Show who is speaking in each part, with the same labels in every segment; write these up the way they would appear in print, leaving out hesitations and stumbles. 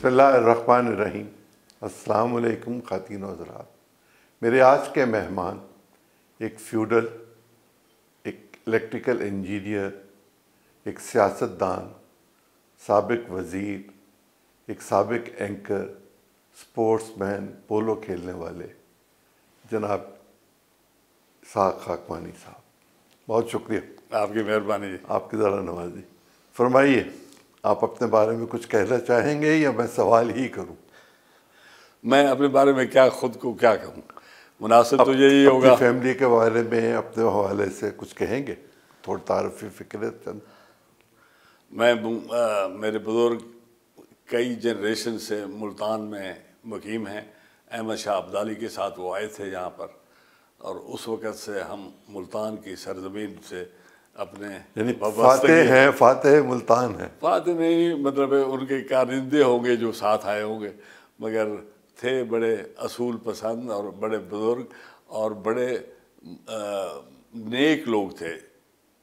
Speaker 1: بسم اللہ الرحمن الرحیم۔ السلام علیکم خواتین و حضرات۔ میرے آج کے مہمان ایک فیوڈل، ایک الیکٹریکل انجینئر، ایک سیاستدان، سابق وزیر، ایک سابق اینکر، سپورٹس مین، پولو کھیلنے والے جناب اسحاق خاکوانی صاحب، بہت شکریہ۔
Speaker 2: آپ کی مہربانی جی۔
Speaker 1: آپ کی ذرا نوازی۔ فرمائیے، آپ اپنے بارے میں کچھ کہنا چاہیں گے یا میں سوال ہی کروں؟
Speaker 2: میں اپنے بارے میں خود کو کیا کہوں، مناسب تو یہی ہوگا۔
Speaker 1: اپنی فیملی کے بارے میں اپنے حوالے سے کچھ کہیں گے؟ تھوڑی تعارفی فکرت چند۔
Speaker 2: میرے بزرگ کئی جنریشن سے ملتان میں مقیم ہیں۔ احمد شاہ ابدالی کے ساتھ وہ آئے تھے یہاں پر، اور اس وقت سے ہم ملتان کی سرزمین سے اپنے
Speaker 1: یعنی فاتح ہیں، فاتح ملتان ہیں۔
Speaker 2: فاتح نہیں، مطلب ان کے کارندے ہوں گے جو ساتھ آئے ہوں گے، مگر تھے بڑے اصول پسند اور بڑے بزرگ اور بڑے نیک لوگ تھے،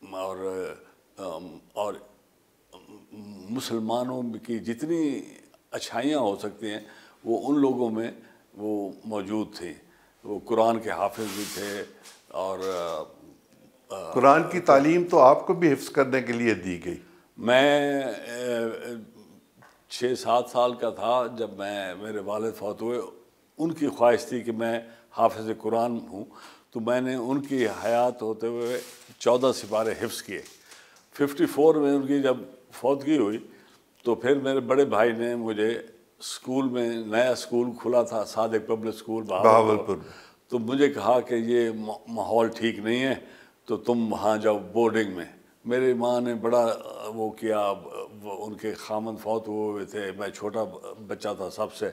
Speaker 2: اور مسلمانوں کی جتنی اچھائیاں ہو سکتی ہیں وہ ان لوگوں میں وہ موجود تھیں۔ وہ قرآن کے حافظ بھی تھے، اور
Speaker 1: قرآن کی تعلیم تو آپ کو بھی حفظ کرنے کے لیے دی گئی۔
Speaker 2: میں 6-7 سال کا تھا جب میرے والد فوت ہوئے۔ ان کی خواہش تھی کہ میں حافظ قرآن ہوں، تو میں نے ان کی حیات ہوتے ہوئے 14 سپارے حفظ کیے۔ 54 میں ان کی جب فوتگی ہوئی تو پھر میرے بڑے بھائی نے مجھے اسکول میں، نیا اسکول کھلا تھا صادق پبلک اسکول بہاولپور، تو مجھے کہا کہ یہ ماحول ٹھیک نہیں ہے تو تم وہاں جاؤ بورڈنگ میں۔ میری ماں نے بڑا وہ کیا، ان کے خامند فوت ہوئے تھے، میں چھوٹا بچہ تھا سب سے،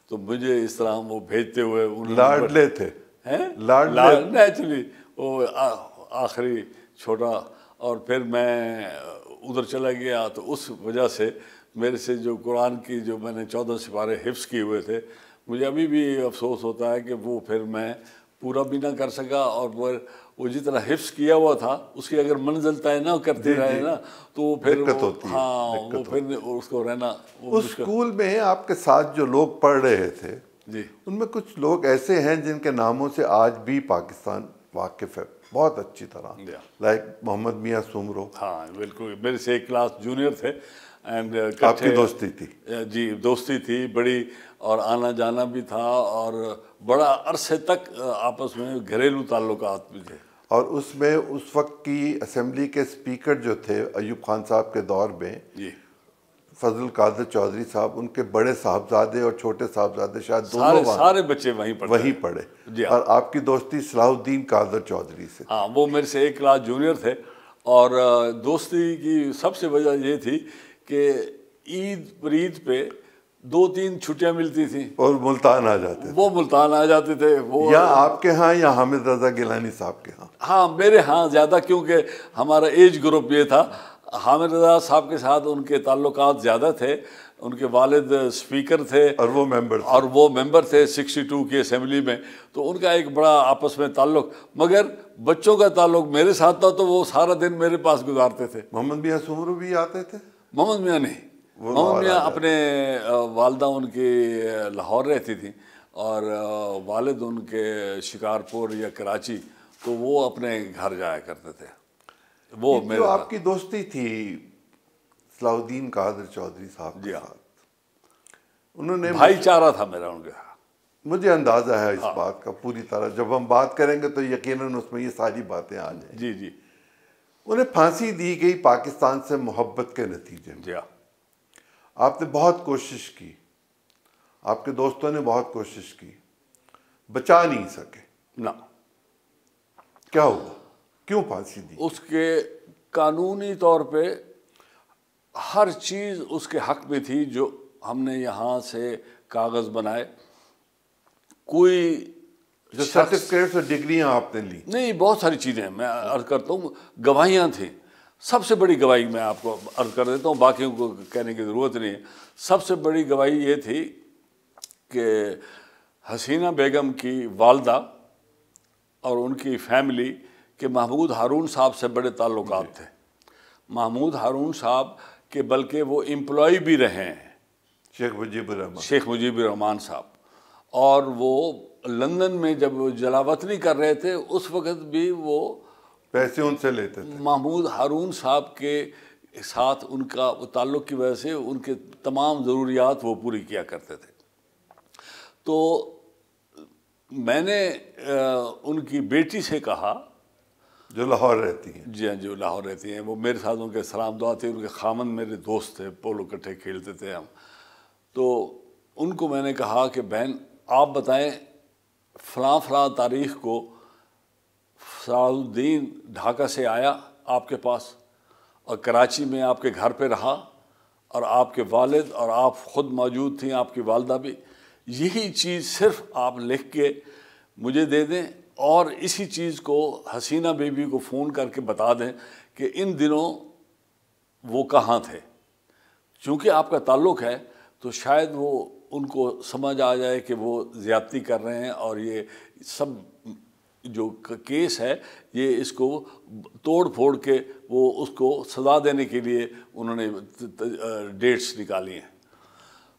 Speaker 2: تو مجھے اس طرح وہ بھیجتے ہوئے
Speaker 1: لاڈلے تھے،
Speaker 2: نیچرلی وہ آخری چھوٹا، اور پھر میں ادھر چلا گیا۔ تو اس وجہ سے میرے سے جو قرآن کی جو میں نے 14 سپارے حفظ کیے ہوئے تھے، مجھے ابھی بھی افسوس ہوتا ہے کہ وہ پھر میں پورا بھی نہ کر سکا، اور وہ جتنا حفظ کیا ہوا تھا اس کی اگر منزل طے نہ کرتے رہے نا تو وہ پھر وہ پھر اس کو رہنا۔
Speaker 1: اس اسکول میں آپ کے ساتھ جو لوگ پڑھ رہے تھے
Speaker 2: جی،
Speaker 1: ان میں کچھ لوگ ایسے ہیں جن کے ناموں سے آج بھی پاکستان واقف ہے بہت اچھی طرح، لائک محمد میاں سومرو۔
Speaker 2: ہاں بالکل، میرے سے ایک کلاس جونیئر تھے، اینڈ
Speaker 1: آپ کی دوستی تھی؟
Speaker 2: جی دوستی تھی بڑی، اور آنا جانا بھی تھا، اور بڑا عرصے تک آپس میں گھریلو تعلقات بھی تھے۔
Speaker 1: اور اس میں اس وقت کی اسمبلی کے اسپیکر جو تھے ایوب خان صاحب کے دور میں،
Speaker 2: جی،
Speaker 1: فضل قادر چودھری صاحب، ان کے بڑے صاحبزادے اور چھوٹے صاحبزادے شاید دونوں
Speaker 2: سارے بچے وہیں
Speaker 1: پڑھے،
Speaker 2: جی،
Speaker 1: اور آپ کی دوستی صلاح الدین قادر چودھری سے۔
Speaker 2: ہاں، وہ میرے سے ایک کلاس جونیئر تھے، اور دوستی کی سب سے وجہ یہ تھی کہ عید پہ 2-3 چھٹیاں ملتی تھیں
Speaker 1: اور ملتان آ جاتے تھے۔
Speaker 2: وہ ملتان آ جاتے تھے، وہ
Speaker 1: یا آپ کے ہاں یا حامد رضا گیلانی صاحب کے ہاں؟
Speaker 2: ہاں میرے ہاں زیادہ، کیونکہ ہمارا ایج گروپ یہ تھا۔ حامد رضا صاحب کے ساتھ ان کے تعلقات زیادہ تھے، ان کے والد اسپیکر تھے
Speaker 1: اور وہ
Speaker 2: ممبر تھے 62 کی اسمبلی میں، تو ان کا ایک بڑا آپس میں تعلق۔ مگر بچوں کا تعلق میرے ساتھ تھا تو وہ سارا دن میرے پاس گزارتے تھے۔
Speaker 1: محمد میاں سومرو بھی آتے تھے؟
Speaker 2: محمد میاں نہیں، محمد میاں اپنے والدہ ان کی لاہور رہتی تھیں، اور والد ان کے شکارپور یا کراچی، تو وہ اپنے گھر جایا کرتے تھے۔ وہ
Speaker 1: جو آپ کی دوستی تھی صلاح الدین قادر چودھری صاحب کے ساتھ، انہوں نے
Speaker 2: بھائی چارہ تھا میرا ان کا۔
Speaker 1: مجھے اندازہ ہے اس بات کا پوری طرح، جب ہم بات کریں گے تو یقیناً اس میں یہ ساری باتیں آ جائیں۔
Speaker 2: جی جی،
Speaker 1: انہیں پھانسی دی گئی پاکستان سے محبت کے نتیجے میں۔
Speaker 2: جی،
Speaker 1: آپ نے بہت کوشش کی، آپ کے دوستوں نے بہت کوشش کی، بچا نہیں سکے۔
Speaker 2: نہ،
Speaker 1: کیا ہوا؟ کیوں پھانسی دی؟
Speaker 2: اس کے قانونی طور پہ ہر چیز اس کے حق میں تھی، جو ہم نے یہاں سے کاغذ بنائے، کوئی
Speaker 1: جو سرٹیفکیٹس اور ڈگریاں آپ نے لی؟
Speaker 2: نہیں، بہت ساری چیزیں میں عرض کرتا ہوں، گواہیاں تھیں۔ سب سے بڑی گواہی میں آپ کو عرض کر دیتا ہوں، باقیوں کو کہنے کی ضرورت نہیں ہے۔ سب سے بڑی گواہی یہ تھی کہ حسینہ بیگم کی والدہ اور ان کی فیملی کے محمود ہارون صاحب سے بڑے تعلقات تھے۔ محمود ہارون صاحب کہ بلکہ وہ امپلائی بھی رہے ہیں،
Speaker 1: شیخ
Speaker 2: مجیب الرحمان صاحب، اور وہ لندن میں جب جلا وطنی کر رہے تھے اس وقت بھی وہ
Speaker 1: پیسے ان سے لیتے تھے.
Speaker 2: محمود ہارون صاحب کے ساتھ ان کا تعلق کی وجہ سے ان کے تمام ضروریات وہ پوری کیا کرتے تھے. تو میں نے ان کی بیٹی سے کہا
Speaker 1: جو لاہور رہتی ہیں.
Speaker 2: جی ہاں، جو لاہور رہتی ہیں، وہ میرے ساتھ ان کے سلام دعا تھے. ان کے خامند میرے دوست تھے، پولو کٹھے کھیلتے تھے ہم. تو ان کو میں نے کہا کہ بہن آپ بتائیں فلاں فلاں تاریخ کو صلاح الدین ڈھاکہ سے آیا آپ کے پاس اور کراچی میں آپ کے گھر پہ رہا، اور آپ کے والد اور آپ خود موجود تھیں، آپ کی والدہ بھی. یہی چیز صرف آپ لکھ کے مجھے دے دیں اور اسی چیز کو حسینہ بیوی کو فون کر کے بتا دیں کہ ان دنوں وہ کہاں تھے. چونکہ آپ کا تعلق ہے تو شاید وہ ان کو سمجھ آ جائے کہ وہ زیادتی کر رہے ہیں، اور یہ سب جو کیس ہے یہ اس کو توڑ پھوڑ کے وہ اس کو سزا دینے کے لیے انہوں نے ڈیٹس نکالی ہیں.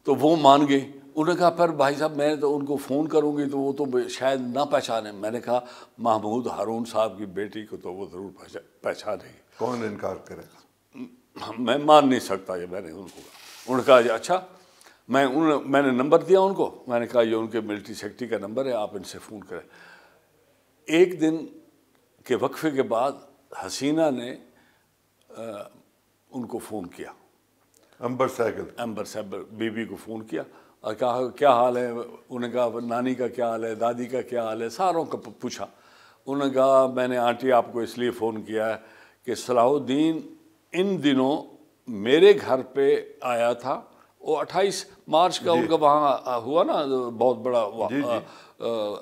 Speaker 2: تو وہ مان گئی. انہوں نے کہا پر بھائی صاحب میں تو ان کو فون کروں گی تو وہ تو شاید نہ پہچانے. میں نے کہا محمود ہارون صاحب کی بیٹی کو تو وہ ضرور پہچانے گی.
Speaker 1: کون انکار کرے گا؟
Speaker 2: میں مان نہیں سکتا یہ. میں نے ان کو کہا. انہوں نے کہا اچھا. میں نے نمبر دیا ان کو. میں نے کہا یہ ان کے ملٹری سیکرٹری کا نمبر ہے، آپ ان سے فون کریں. ایک دن کے وقفے کے بعد حسینہ نے ان کو فون کیا،
Speaker 1: امبر
Speaker 2: صاحب بی بی کو فون کیا اور کہا کیا حال ہے. انہوں نے کہا نانی کا کیا حال ہے، دادی کا کیا حال ہے، ساروں کا پوچھا. انہوں نے کہا میں نے آنٹی آپ کو اس لیے فون کیا ہے کہ صلاح الدین ان دنوں میرے گھر پہ آیا تھا. وہ 28 مارچ کا ان کا وہاں ہوا نا بہت بڑا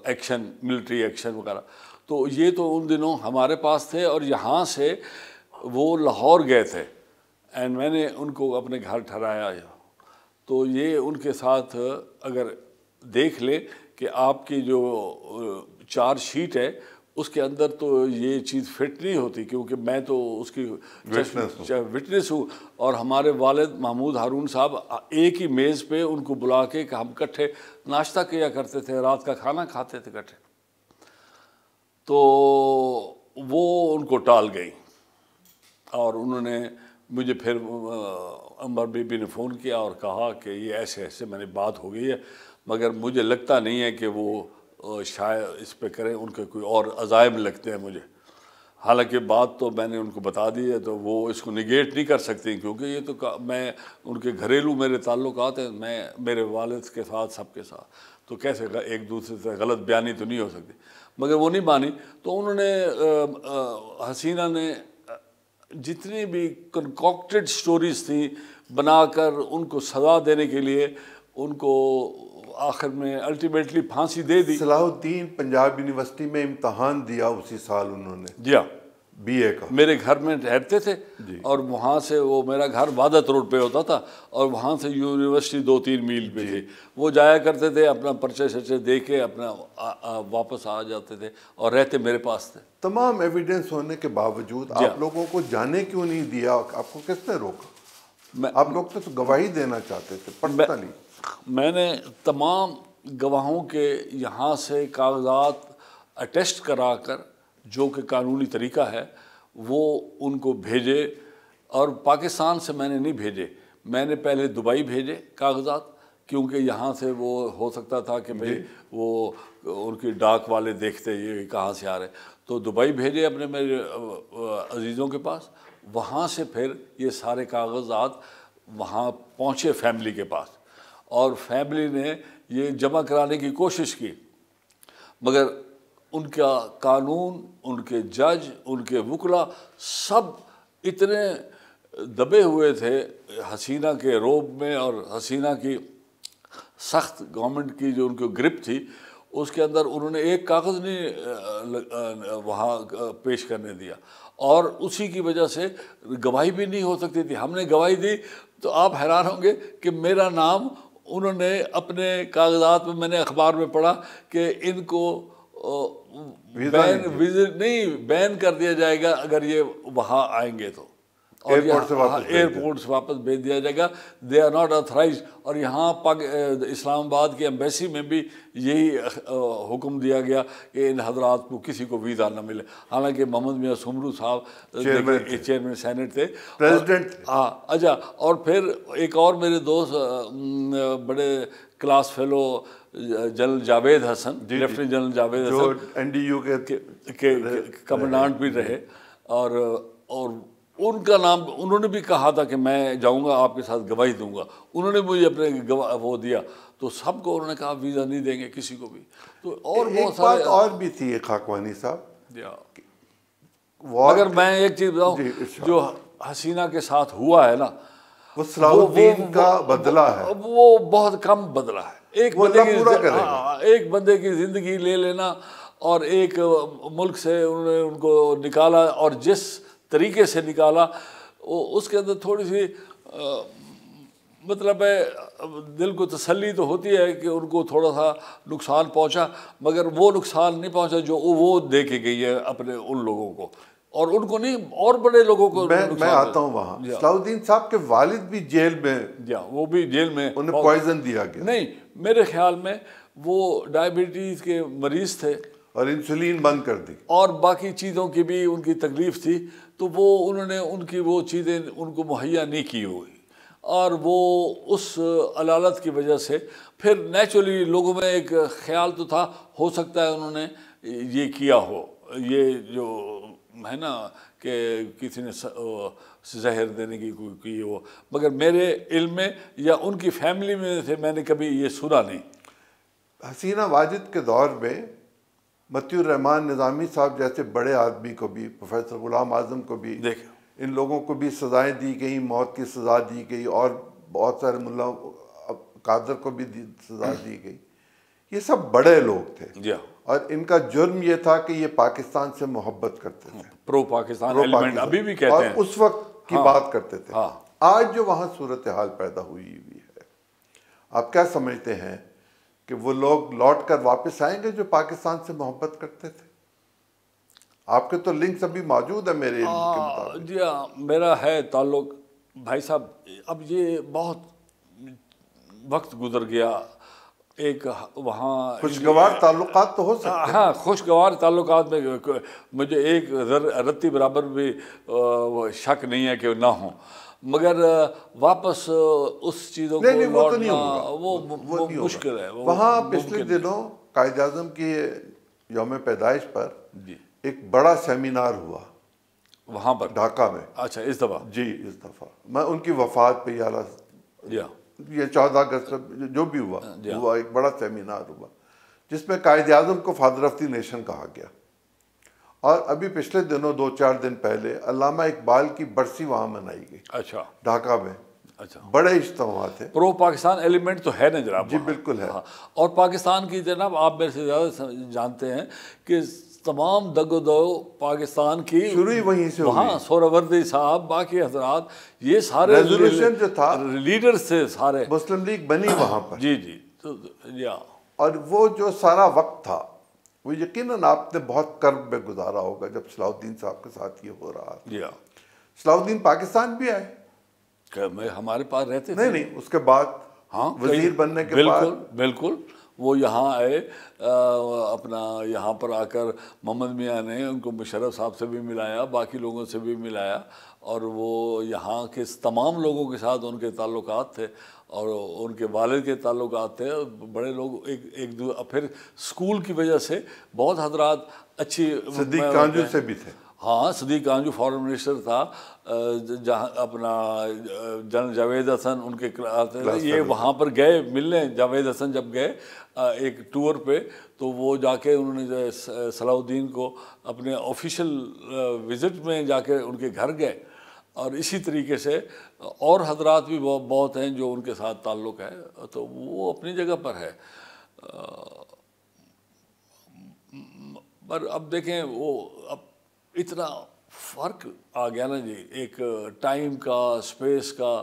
Speaker 2: ایکشن، ملٹری ایکشن وغیرہ. تو یہ تو ان دنوں ہمارے پاس تھے اور یہاں سے وہ لاہور گئے تھے، اینڈ میں نے ان کو اپنے گھر ٹھہرایا. تو یہ ان کے ساتھ اگر دیکھ لے کہ آپ کی جو چارج شیٹ ہے اس کے اندر تو یہ چیز فٹ نہیں ہوتی، کیونکہ میں تو اس کی وٹنس ہوں. اور ہمارے والد محمود ہارون صاحب ایک ہی میز پہ ان کو بلا کے کہ ہم اکٹھے ناشتہ کیا کرتے تھے، رات کا کھانا کھاتے تھے اکٹھے. تو وہ ان کو ٹال گئی اور انہوں نے مجھے پھر امبر بی بی نے فون کیا اور کہا کہ یہ ایسے ایسے میں نے بات ہو گئی ہے، مگر مجھے لگتا نہیں ہے کہ وہ شاید اس پہ کریں. ان کے کوئی اور عزائم لگتے ہیں مجھے. حالانکہ بات تو میں نے ان کو بتا دی ہے تو وہ اس کو نگیٹ نہیں کر سکتی، کیونکہ یہ تو میں ان کے گھریلو میرے تعلقات ہیں، میں میرے والد کے ساتھ سب کے ساتھ، تو کیسے ایک دوسرے سے غلط بیانی تو نہیں ہو سکتی. مگر وہ نہیں مانی. تو انہوں نے حسینہ نے جتنی بھی کنکاکٹڈ سٹوریز تھیں بنا کر ان کو سزا دینے کے لیے ان کو آخر میں الٹیمیٹلی پھانسی دے دی.
Speaker 1: صلاح الدین پنجاب یونیورسٹی میں امتحان دیا اسی سال انہوں نے،
Speaker 2: جی ہاں،
Speaker 1: بی اے کا.
Speaker 2: میرے گھر میں ٹھہرتے تھے اور وہاں سے وہ میرا گھر وحدت روڈ پہ ہوتا تھا اور وہاں سے یونیورسٹی 2-3 میل پہ تھی. وہ جایا کرتے تھے، اپنا پرچے شرچے دے کے اپنا واپس آ جاتے تھے اور رہتے میرے پاس تھے.
Speaker 1: تمام ایویڈنس ہونے کے باوجود آپ لوگوں کو جانے کیوں نہیں دیا؟ آپ کو کس نے روکا؟ آپ لوگ تو گواہی دینا چاہتے تھے پرسنلی.
Speaker 2: میں نے تمام گواہوں کے یہاں سے کاغذات اٹیسٹ کرا کر، جو کہ قانونی طریقہ ہے، وہ ان کو بھیجے. اور پاکستان سے میں نے نہیں بھیجے، میں نے پہلے دبئی بھیجے کاغذات، کیونکہ یہاں سے وہ ہو سکتا تھا کہ بھئی وہ ان کی ڈاک والے دیکھتے یہ کہاں سے آ رہے. تو دبئی بھیجے اپنے میرے عزیزوں کے پاس. وہاں سے پھر یہ سارے کاغذات وہاں پہنچے فیملی کے پاس، اور فیملی نے یہ جمع کرانے کی کوشش کی، مگر ان کا قانون، ان کے جج، ان کے وکلا سب اتنے دبے ہوئے تھے حسینہ کے روب میں، اور حسینہ کی سخت گورنمنٹ کی جو ان کو گرپ تھی اس کے اندر انہوں نے ایک کاغذ نہیں وہاں پیش کرنے دیا. اور اسی کی وجہ سے گواہی بھی نہیں ہو سکتی تھی. ہم نے گواہی دی تو آپ حیران ہوں گے کہ میرا نام انہوں نے اپنے کاغذات میں، میں نے اخبار میں پڑھا کہ ان کو بین کر دیا جائے گا اگر یہ وہاں آئیں گے تو. اور
Speaker 1: ایئرپورٹ
Speaker 2: سے واپس بھیج دیا جائے گا. They are not authorized. اور یہاں اسلام آباد کی ایمبیسی میں بھی یہی حکم دیا گیا کہ ان حضرات کو کسی کو ویزا نہ ملے. حالانکہ محمد میاں سمرو صاحب چیئرمین سینٹ تھے,
Speaker 1: پریزیڈنٹ.
Speaker 2: ہاں اچھا. اور پھر ایک اور میرے دوست بڑے کلاس فیلو جنرل جاوید حسن, لیفٹیننٹ جنرل جاوید حسن,
Speaker 1: جو NDU
Speaker 2: کے کمانڈانٹ بھی رہے, اور ان کا نام انہوں نے بھی کہا تھا کہ میں جاؤں گا آپ کے ساتھ گواہی دوں گا. انہوں نے مجھے اپنے وہ دیا, تو سب کو انہوں نے کہا ویزا نہیں دیں گے کسی کو بھی. تو اور بہت سارے
Speaker 1: بات اور بھی تھی خاکوانی صاحب,
Speaker 2: مگر میں ایک چیز بتاؤں, جو حسینہ کے ساتھ ہوا ہے نا,
Speaker 1: وہ صلاح الدین کا بدلہ ہے,
Speaker 2: وہ بہت کم بدلہ ہے. ایک بندے کی زندگی لے لینا, اور ایک ملک سے انہوں نے ان کو نکالا, اور جس طریقے سے نکالا اس کے اندر تھوڑی سی مطلب ہے دل کو تسلی تو ہوتی ہے کہ ان کو تھوڑا سا نقصان پہنچا, مگر وہ نقصان نہیں پہنچا جو وہ دے کے گئی ہے اپنے ان لوگوں کو, اور ان کو نہیں اور بڑے لوگوں کو.
Speaker 1: میں آتا ہوں وہاں. صلاح الدین صاحب کے والد بھی جیل میں,
Speaker 2: وہ بھی جیل میں,
Speaker 1: انہیں پوائزن دیا گیا.
Speaker 2: نہیں, میرے خیال میں وہ ڈائبٹیز کے مریض تھے
Speaker 1: اور انسولین بند کر دی,
Speaker 2: اور باقی چیزوں کی بھی ان کی تکلیف تھی, تو وہ انہوں نے ان کی وہ چیزیں ان کو مہیا نہیں کی ہوئی, اور وہ اس علالت کی وجہ سے پھر نیچرلی لوگوں میں ایک خیال تو تھا, ہو سکتا ہے انہوں نے یہ کیا ہو, یہ جو ہے نا کہ کسی نے زہر دینے کی ہو, مگر میرے علم میں یا ان کی فیملی میں سے میں نے کبھی یہ سنا نہیں.
Speaker 1: حسینہ واجد کے دور میں مطیع الرحمن نظامی صاحب جیسے بڑے آدمی کو بھی, پروفیسر غلام اعظم کو بھی, ان لوگوں کو بھی سزائیں دی گئیں, موت کی سزا دی گئی, اور بہت سارے ملا قادر کو بھی سزا دی گئی. یہ سب بڑے لوگ تھے, اور ان کا جرم یہ تھا کہ یہ پاکستان سے محبت کرتے تھے,
Speaker 2: پرو پاکستان ایلیمنٹ ابھی بھی کہتے ہیں,
Speaker 1: اور اس وقت کی بات کرتے تھے. آج جو وہاں صورتحال پیدا ہوئی ہے, آپ کیا سمجھتے ہیں کہ وہ لوگ لوٹ کر واپس آئیں گے جو پاکستان سے محبت کرتے تھے؟ آپ کے تو لنکس ابھی موجود ہیں میرے علم کے مطابق.
Speaker 2: جی ہاں, میرا ہے تعلق بھائی صاحب. اب یہ بہت وقت گزر گیا, ایک وہاں
Speaker 1: خوشگوار تعلقات تو ہو سکتے ہیں.
Speaker 2: ہاں, خوشگوار تعلقات میں مجھے ایک رتی برابر بھی شک نہیں ہے کہ نہ ہوں, مگر واپس اس چیزوں کو لوٹنا وہ مشکل ہے.
Speaker 1: وہاں پچھلے دنوں قائد اعظم کی یوم پیدائش پر ایک بڑا سیمینار ہوا
Speaker 2: وہاں پر
Speaker 1: ڈھاکہ میں.
Speaker 2: اچھا, اس دفعہ؟
Speaker 1: جی اس دفعہ میں ان کی وفات پہ یہ 14 اگست جو بھی ہوا ایک بڑا سیمینار ہوا, جس میں قائد اعظم کو فادر آف دی نیشن کہا گیا. اور ابھی پچھلے دنوں 2-4 دن پہلے علامہ اقبال کی برسی وہاں منائی گئی.
Speaker 2: اچھا,
Speaker 1: ڈھاکہ میں.
Speaker 2: اچھا,
Speaker 1: بڑے اجتماعات ہیں.
Speaker 2: پرو پاکستان ایلیمنٹ تو ہے نا جناب.
Speaker 1: جی بالکل ہے.
Speaker 2: اور پاکستان کی جناب آپ میرے سے زیادہ جانتے ہیں کہ تمام دگ و دو پاکستان کی
Speaker 1: شروع وہیں سے ہوئی.
Speaker 2: وہاں سہروردی صاحب, باقی حضرات, یہ سارے
Speaker 1: ریزولوشن جو تھا
Speaker 2: لیڈرز تھے سارے.
Speaker 1: مسلم لیگ بنی وہاں پر.
Speaker 2: جی
Speaker 1: اور وہ جو سارا وقت تھا وہ یقیناً آپ نے بہت کرب میں گزارا ہوگا جب صلاح الدین صاحب کے ساتھ یہ ہو رہا. صلاح الدین پاکستان بھی آئے
Speaker 2: کہ ہمارے پاس رہتے تھے.
Speaker 1: نہیں, اس کے بعد وزیر بننے کے بعد
Speaker 2: بالکل وہ یہاں آئے, اپنا یہاں پر آ کر محمد میاں نے ان کو مشرف صاحب سے بھی ملایا, باقی لوگوں سے بھی ملایا, اور وہ یہاں کے تمام لوگوں کے ساتھ ان کے تعلقات تھے, اور ان کے والد کے تعلقات تھے. بڑے لوگ ایک پھر اسکول کی وجہ سے بہت حضرات اچھی.
Speaker 1: صدیق کانجو سے بھی تھے.
Speaker 2: ہاں, صدیق کانجو فارن منسٹر تھا, جہاں اپنا جنرل جاوید حسن ان کے یہ وہاں پر گئے ملنے. جاوید حسن جب گئے ایک ٹور پہ, تو وہ جا کے انہوں نے صلاح الدین کو اپنے آفیشیل وزٹ میں جا کے ان کے گھر گئے. اور اسی طریقے سے اور حضرات بھی بہت ہیں جو ان کے ساتھ تعلق ہے, تو وہ اپنی جگہ پر ہے. پر اب دیکھیں وہ اب اتنا فرق آ گیا نا جی, ایک ٹائم کا, اسپیس کا,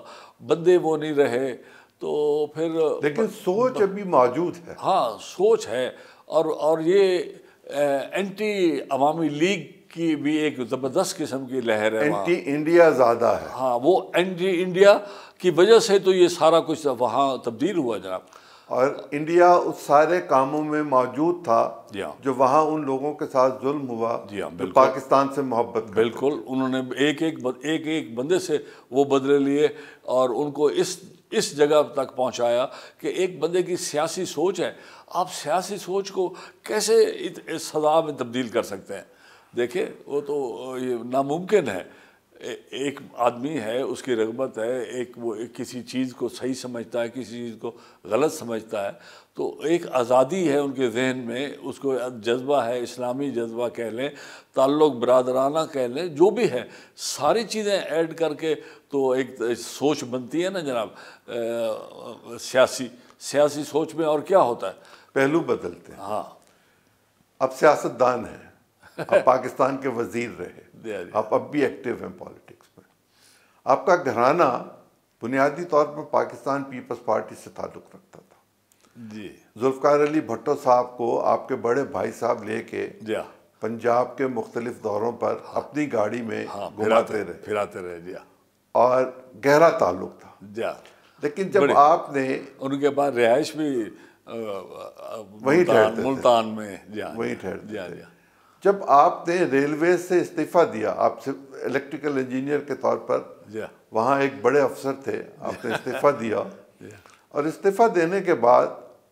Speaker 2: بندے وہ نہیں رہے, تو پھر
Speaker 1: لیکن سوچ ابھی موجود ہے.
Speaker 2: ہاں, سوچ ہے. اور یہ اینٹی عوامی لیگ کی بھی ایک زبردست قسم کی لہر ہے وہاں.
Speaker 1: اینٹی انڈیا زیادہ ہے.
Speaker 2: ہاں وہ اینٹی انڈیا کی وجہ سے تو یہ سارا کچھ وہاں تبدیل ہوا جناب.
Speaker 1: اور انڈیا اس سارے کاموں میں موجود تھا
Speaker 2: جی ہاں
Speaker 1: جو وہاں ان لوگوں کے ساتھ ظلم ہوا
Speaker 2: جی ہاں
Speaker 1: جو
Speaker 2: بالکل
Speaker 1: پاکستان سے محبت کرتے.
Speaker 2: بالکل. انہوں نے ایک بندے سے وہ بدلے لیے اور ان کو اس جگہ تک پہنچایا کہ ایک بندے کی سیاسی سوچ ہے. آپ سیاسی سوچ کو کیسے اس سزا میں تبدیل کر سکتے ہیں؟ دیکھیں وہ تو یہ ناممکن ہے. ایک آدمی ہے, اس کی رغبت ہے, وہ کسی چیز کو صحیح سمجھتا ہے, کسی چیز کو غلط سمجھتا ہے, تو ایک آزادی ہے ان کے ذہن میں, اس کو جذبہ ہے, اسلامی جذبہ کہہ لیں, تعلق برادرانہ کہہ لیں, جو بھی ہے, ساری چیزیں ایڈ کر کے تو ایک سوچ بنتی ہے نا جناب. سیاسی سوچ میں اور کیا ہوتا ہے,
Speaker 1: پہلو بدلتے ہیں.
Speaker 2: ہاں
Speaker 1: اب سیاست دان ہیں, آپ پاکستان کے وزیر رہے, آپ اب بھی ایکٹیو ہیں پالیٹکس میں. آپ کا گھرانہ بنیادی طور پر پاکستان پیپلز پارٹی سے تعلق رکھتا تھا.
Speaker 2: جی
Speaker 1: ذوالفقار علی بھٹو صاحب کو آپ کے بڑے بھائی صاحب لے کے
Speaker 2: جی
Speaker 1: پنجاب کے مختلف دوروں پر اپنی گاڑی میں
Speaker 2: ہاں پھراتے رہے. جی
Speaker 1: اور گہرا تعلق تھا.
Speaker 2: جی
Speaker 1: لیکن جب آپ نے
Speaker 2: ان کے بعد رہائش بھی
Speaker 1: وہیں ٹھہرتے
Speaker 2: ملتان میں,
Speaker 1: وہیں ٹھہرتے تھے. جب آپ نے ریلوے سے استعفیٰ دیا, آپ سے الیکٹریکل انجینئر کے طور پر وہاں ایک بڑے افسر تھے, آپ نے استعفیٰ دیا اور استعفیٰ دینے کے بعد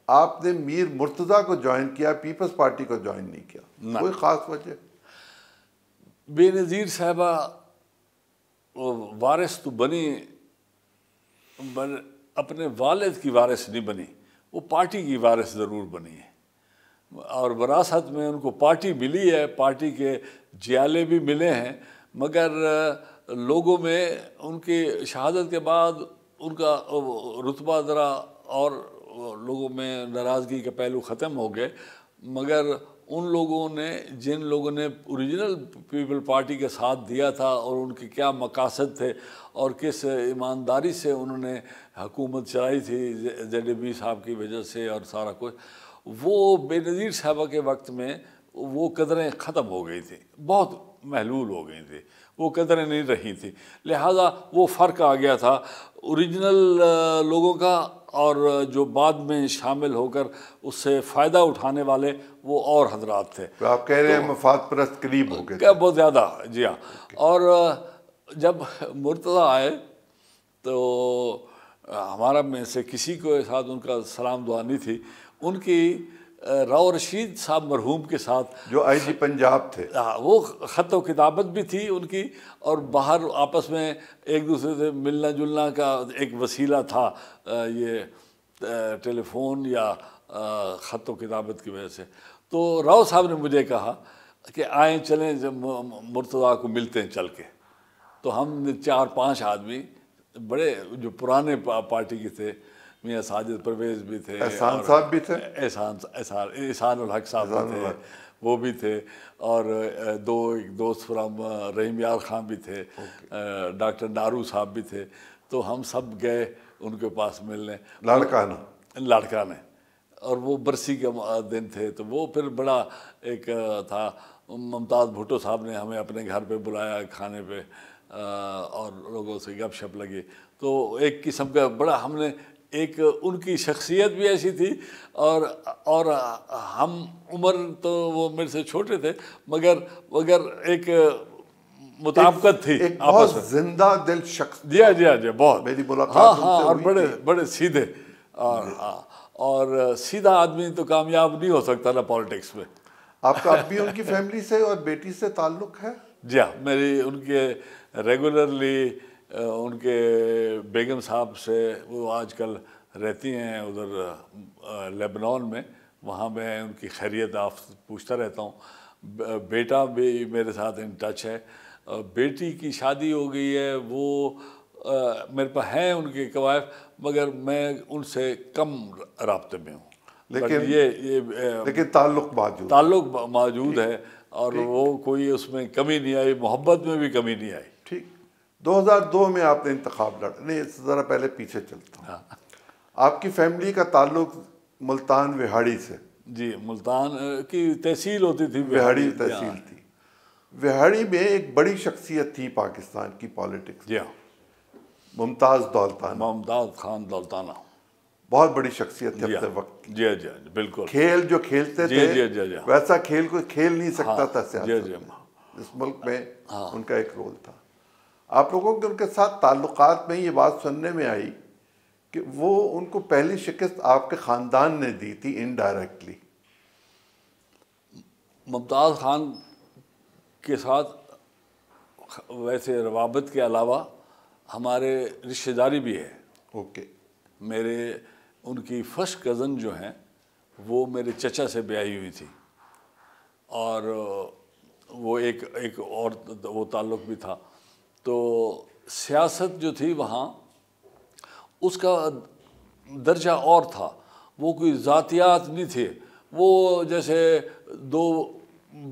Speaker 1: آپ نے میر مرتضیٰ کو جوائن کیا, پیپلز پارٹی کو جوائن نہیں کیا. کوئی خاص وجہ؟
Speaker 2: بے نظیر صاحبہ وارث تو بنی, اپنے والد کی وارث نہیں بنی, وہ پارٹی کی وارث ضرور بنی ہے. اور وراثت میں ان کو پارٹی ملی ہے, پارٹی کے جیالے بھی ملے ہیں, مگر لوگوں میں ان کی شہادت کے بعد ان کا رتبہ ذرا اور لوگوں میں ناراضگی کے پہلو ختم ہو گئے. مگر ان لوگوں نے, جن لوگوں نے اوریجنل پیپل پارٹی کے ساتھ دیا تھا اور ان کے کیا مقاصد تھے اور کس ایمانداری سے انہوں نے حکومت چلائی تھی ZAB صاحب کی وجہ سے اور سارا کچھ, وہ بے نظیر صاحبہ کے وقت میں وہ قدریں ختم ہو گئی تھیں, بہت محلول ہو گئی تھیں, وہ قدریں نہیں رہی تھیں. لہٰذا وہ فرق آ گیا تھا اوریجنل لوگوں کا اور جو بعد میں شامل ہو کر اس سے فائدہ اٹھانے والے وہ اور حضرات تھے.
Speaker 1: آپ کہہ رہے ہیں مفاد پرست قریب ہو گئے
Speaker 2: کیا بہت زیادہ. جی ہاں. اور جب مرتضیٰ آئے تو ہمارا میں سے کسی کو ساتھ ان کا سلام دعا نہیں تھی. ان کی راؤ رشید صاحب مرحوم کے ساتھ
Speaker 1: جو IG پنجاب تھے,
Speaker 2: وہ خط و کتابت بھی تھی ان کی, اور باہر آپس میں ایک دوسرے سے ملنا جلنا کا ایک وسیلہ تھا یہ ٹیلی فون یا خط و کتابت کی وجہ سے. تو راؤ صاحب نے مجھے کہا کہ آئیں چلیں مرتضیٰ کو ملتے ہیں چل کے. تو ہم 4-5 آدمی بڑے جو پرانے پارٹی کے تھے, میاں ساجد پرویز بھی تھے,
Speaker 1: احسان صاحب بھی تھے,
Speaker 2: احسان الحق صاحب بھی تھے, وہ بھی تھے, اور ایک دوست فرام رحیم یار خان بھی تھے, ڈاکٹر نارو صاحب بھی تھے. تو ہم سب گئے ان کے پاس ملنے, لاڑکانہ, اور وہ برسی کے دن تھے. تو وہ پھر بڑا ایک تھا, ممتاز بھٹو صاحب نے ہمیں اپنے گھر پہ بلایا کھانے پہ, اور لوگوں سے گپ شپ لگی. تو ایک قسم کا بڑا ہم نے ایک ان کی شخصیت بھی ایسی تھی, اور ہم عمر تو وہ میرے سے چھوٹے تھے, مگر ایک مطابقت تھی,
Speaker 1: ایک بہت زندہ دل شخص.
Speaker 2: جی بہت.
Speaker 1: میری ملاقات
Speaker 2: ہاں, اور بڑے سیدھے, اور سیدھا آدمی تو کامیاب نہیں ہو سکتا نا پالیٹکس میں.
Speaker 1: آپ کا اب بھی ان کی فیملی سے اور بیٹی سے تعلق ہے؟
Speaker 2: جی ہاں, میری ان کے ریگولرلی ان کے بیگم صاحب سے, وہ آج کل رہتی ہیں ادھر لیبنان میں, وہاں میں ان کی خیریت پوچھتا رہتا ہوں. بیٹا بھی میرے ساتھ ان ٹچ ہے. بیٹی کی شادی ہو گئی ہے, وہ میرے پاس ہیں ان کے قوائف, مگر میں ان سے کم رابطے میں ہوں.
Speaker 1: لیکن تعلق
Speaker 2: موجود ہے, اور وہ کوئی اس میں کمی نہیں آئی, محبت میں بھی کمی نہیں آئی.
Speaker 1: ٹھیک. 2002 میں آپ نے انتخاب لڑا. نہیں, ذرا پہلے پیچھے چلتا ہوں. آپ کی فیملی کا تعلق ملتان وہاڑی سے.
Speaker 2: جی, ملتان کی تحصیل ہوتی تھی,
Speaker 1: وہاڑی تحصیل تھی. وہاڑی میں ایک بڑی شخصیت تھی پاکستان کی پالیٹکس،
Speaker 2: جی ہاں،
Speaker 1: ممتاز دولتانہ،
Speaker 2: ممتاز خان دولتانہ،
Speaker 1: بہت بڑی شخصیت تھی
Speaker 2: جی
Speaker 1: اپنے
Speaker 2: ہاں،
Speaker 1: وقت کی۔
Speaker 2: جی جی بالکل،
Speaker 1: کھیل جو کھیلتے
Speaker 2: جی
Speaker 1: تھے
Speaker 2: جی جی جی
Speaker 1: ویسا کھیل کوئی کھیل نہیں سکتا تھا
Speaker 2: جی
Speaker 1: سیاست
Speaker 2: جی
Speaker 1: میں، اس ملک میں ان کا ایک رول تھا۔ آپ لوگوں کے ان کے ساتھ تعلقات میں یہ بات سننے میں آئی کہ وہ ان کو پہلی شکست آپ کے خاندان نے دی تھی انڈائریکٹلی۔
Speaker 2: ممتاز خان کے ساتھ ویسے روابط کے علاوہ ہمارے رشتہ داری بھی ہے۔
Speaker 1: اوکے،
Speaker 2: میرے ان کی فرسٹ کزن جو ہیں وہ میرے چچا سے بیاہی ہوئی تھی، اور وہ ایک اور وہ تعلق بھی تھا۔ تو سیاست جو تھی وہاں اس کا درجہ اور تھا، وہ کوئی ذاتیات نہیں تھے، وہ جیسے دو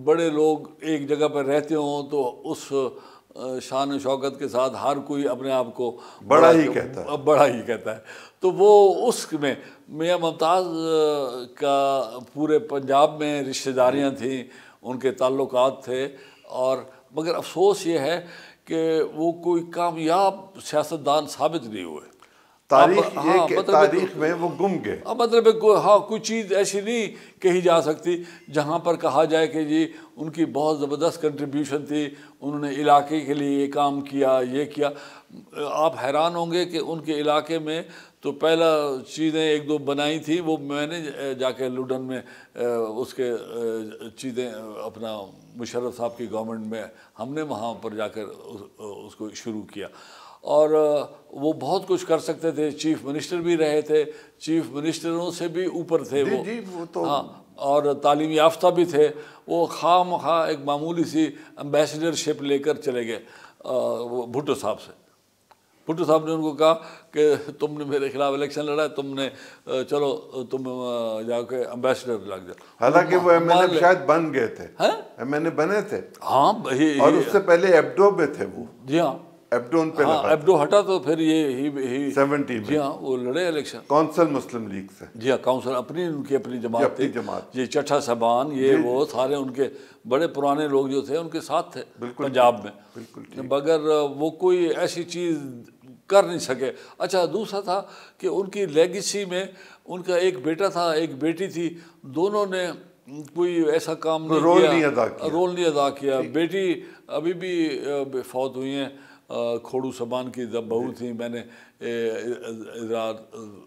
Speaker 2: بڑے لوگ ایک جگہ پر رہتے ہوں تو اس شان و شوکت کے ساتھ ہر کوئی اپنے آپ کو
Speaker 1: بڑا ہی کہتا ہے،
Speaker 2: بڑا ہی کہتا ہے۔ تو وہ اس میں میاں ممتاز کا پورے پنجاب میں رشتہ داریاں تھیں، ان کے تعلقات تھے، اور مگر افسوس یہ ہے کہ وہ کوئی کامیاب سیاستدان ثابت نہیں ہوئے۔
Speaker 1: تاریخ یہ کہ تاریخ میں وہ گم گئے۔
Speaker 2: مطلب کوئی چیز ایسی نہیں کہی جا سکتی جہاں پر کہا جائے کہ جی ان کی بہت زبردست کنٹریبیوشن تھی، انہوں نے علاقے کے لیے یہ کام کیا، یہ کیا۔ آپ حیران ہوں گے کہ ان کے علاقے میں تو پہلا چیزیں ایک دو بنائی تھیں، وہ میں نے جا کے لوڈن میں اس کے چیزیں اپنا مشرف صاحب کی گورنمنٹ میں ہم نے وہاں پر جا کر اس کو شروع کیا، اور وہ بہت کچھ کر سکتے تھے، چیف منسٹر بھی رہے تھے، چیف منسٹروں سے بھی اوپر تھے وہ،
Speaker 1: جی وہ تو
Speaker 2: ہاں، اور تعلیم یافتہ بھی تھے۔ وہ خواہ مخواہ ایک معمولی سی امبیسڈر شپ لے کر چلے گئے وہ بھٹو صاحب سے۔ بھٹو صاحب نے ان کو کہا کہ تم نے میرے خلاف الیکشن لڑا ہے، تم نے چلو تم جا کے امبیسڈر لگ جاؤ۔
Speaker 1: حالانکہ وہ ایم این اے شاید بن گئے تھے، ایم این اے بنے تھے،
Speaker 2: ہاں،
Speaker 1: اور اس سے پہلے ایبڈو میں تھے وہ،
Speaker 2: جی ہاں،
Speaker 1: ایبڈو ان پہ
Speaker 2: ہاں،
Speaker 1: لگا
Speaker 2: ایبڈو ہٹا تو پھر یہ
Speaker 1: 70
Speaker 2: جی
Speaker 1: میں
Speaker 2: ہاں وہ لڑے الیکشن،
Speaker 1: کونسل مسلم لیگ سے،
Speaker 2: جی ہاں، کاؤنسل ان کی اپنی جماعت تھی،
Speaker 1: جماعت،
Speaker 2: یہ چٹھا صاحبان، یہ وہ سارے ان کے بڑے پرانے لوگ جو تھے ان کے ساتھ تھے پنجاب میں، مگر وہ کوئی ایسی چیز کر نہیں سکے۔ اچھا، دوسرا تھا کہ ان کی لیگیسی میں ان کا ایک بیٹا تھا، ایک بیٹی تھی، دونوں نے کوئی ایسا کام نہیں کیا، رول نہیں ادا کیا۔ بیٹی ابھی بھی فوت ہوئی ہیں، کھوڑو سبان کی بہو تھیں، میں نے اظہار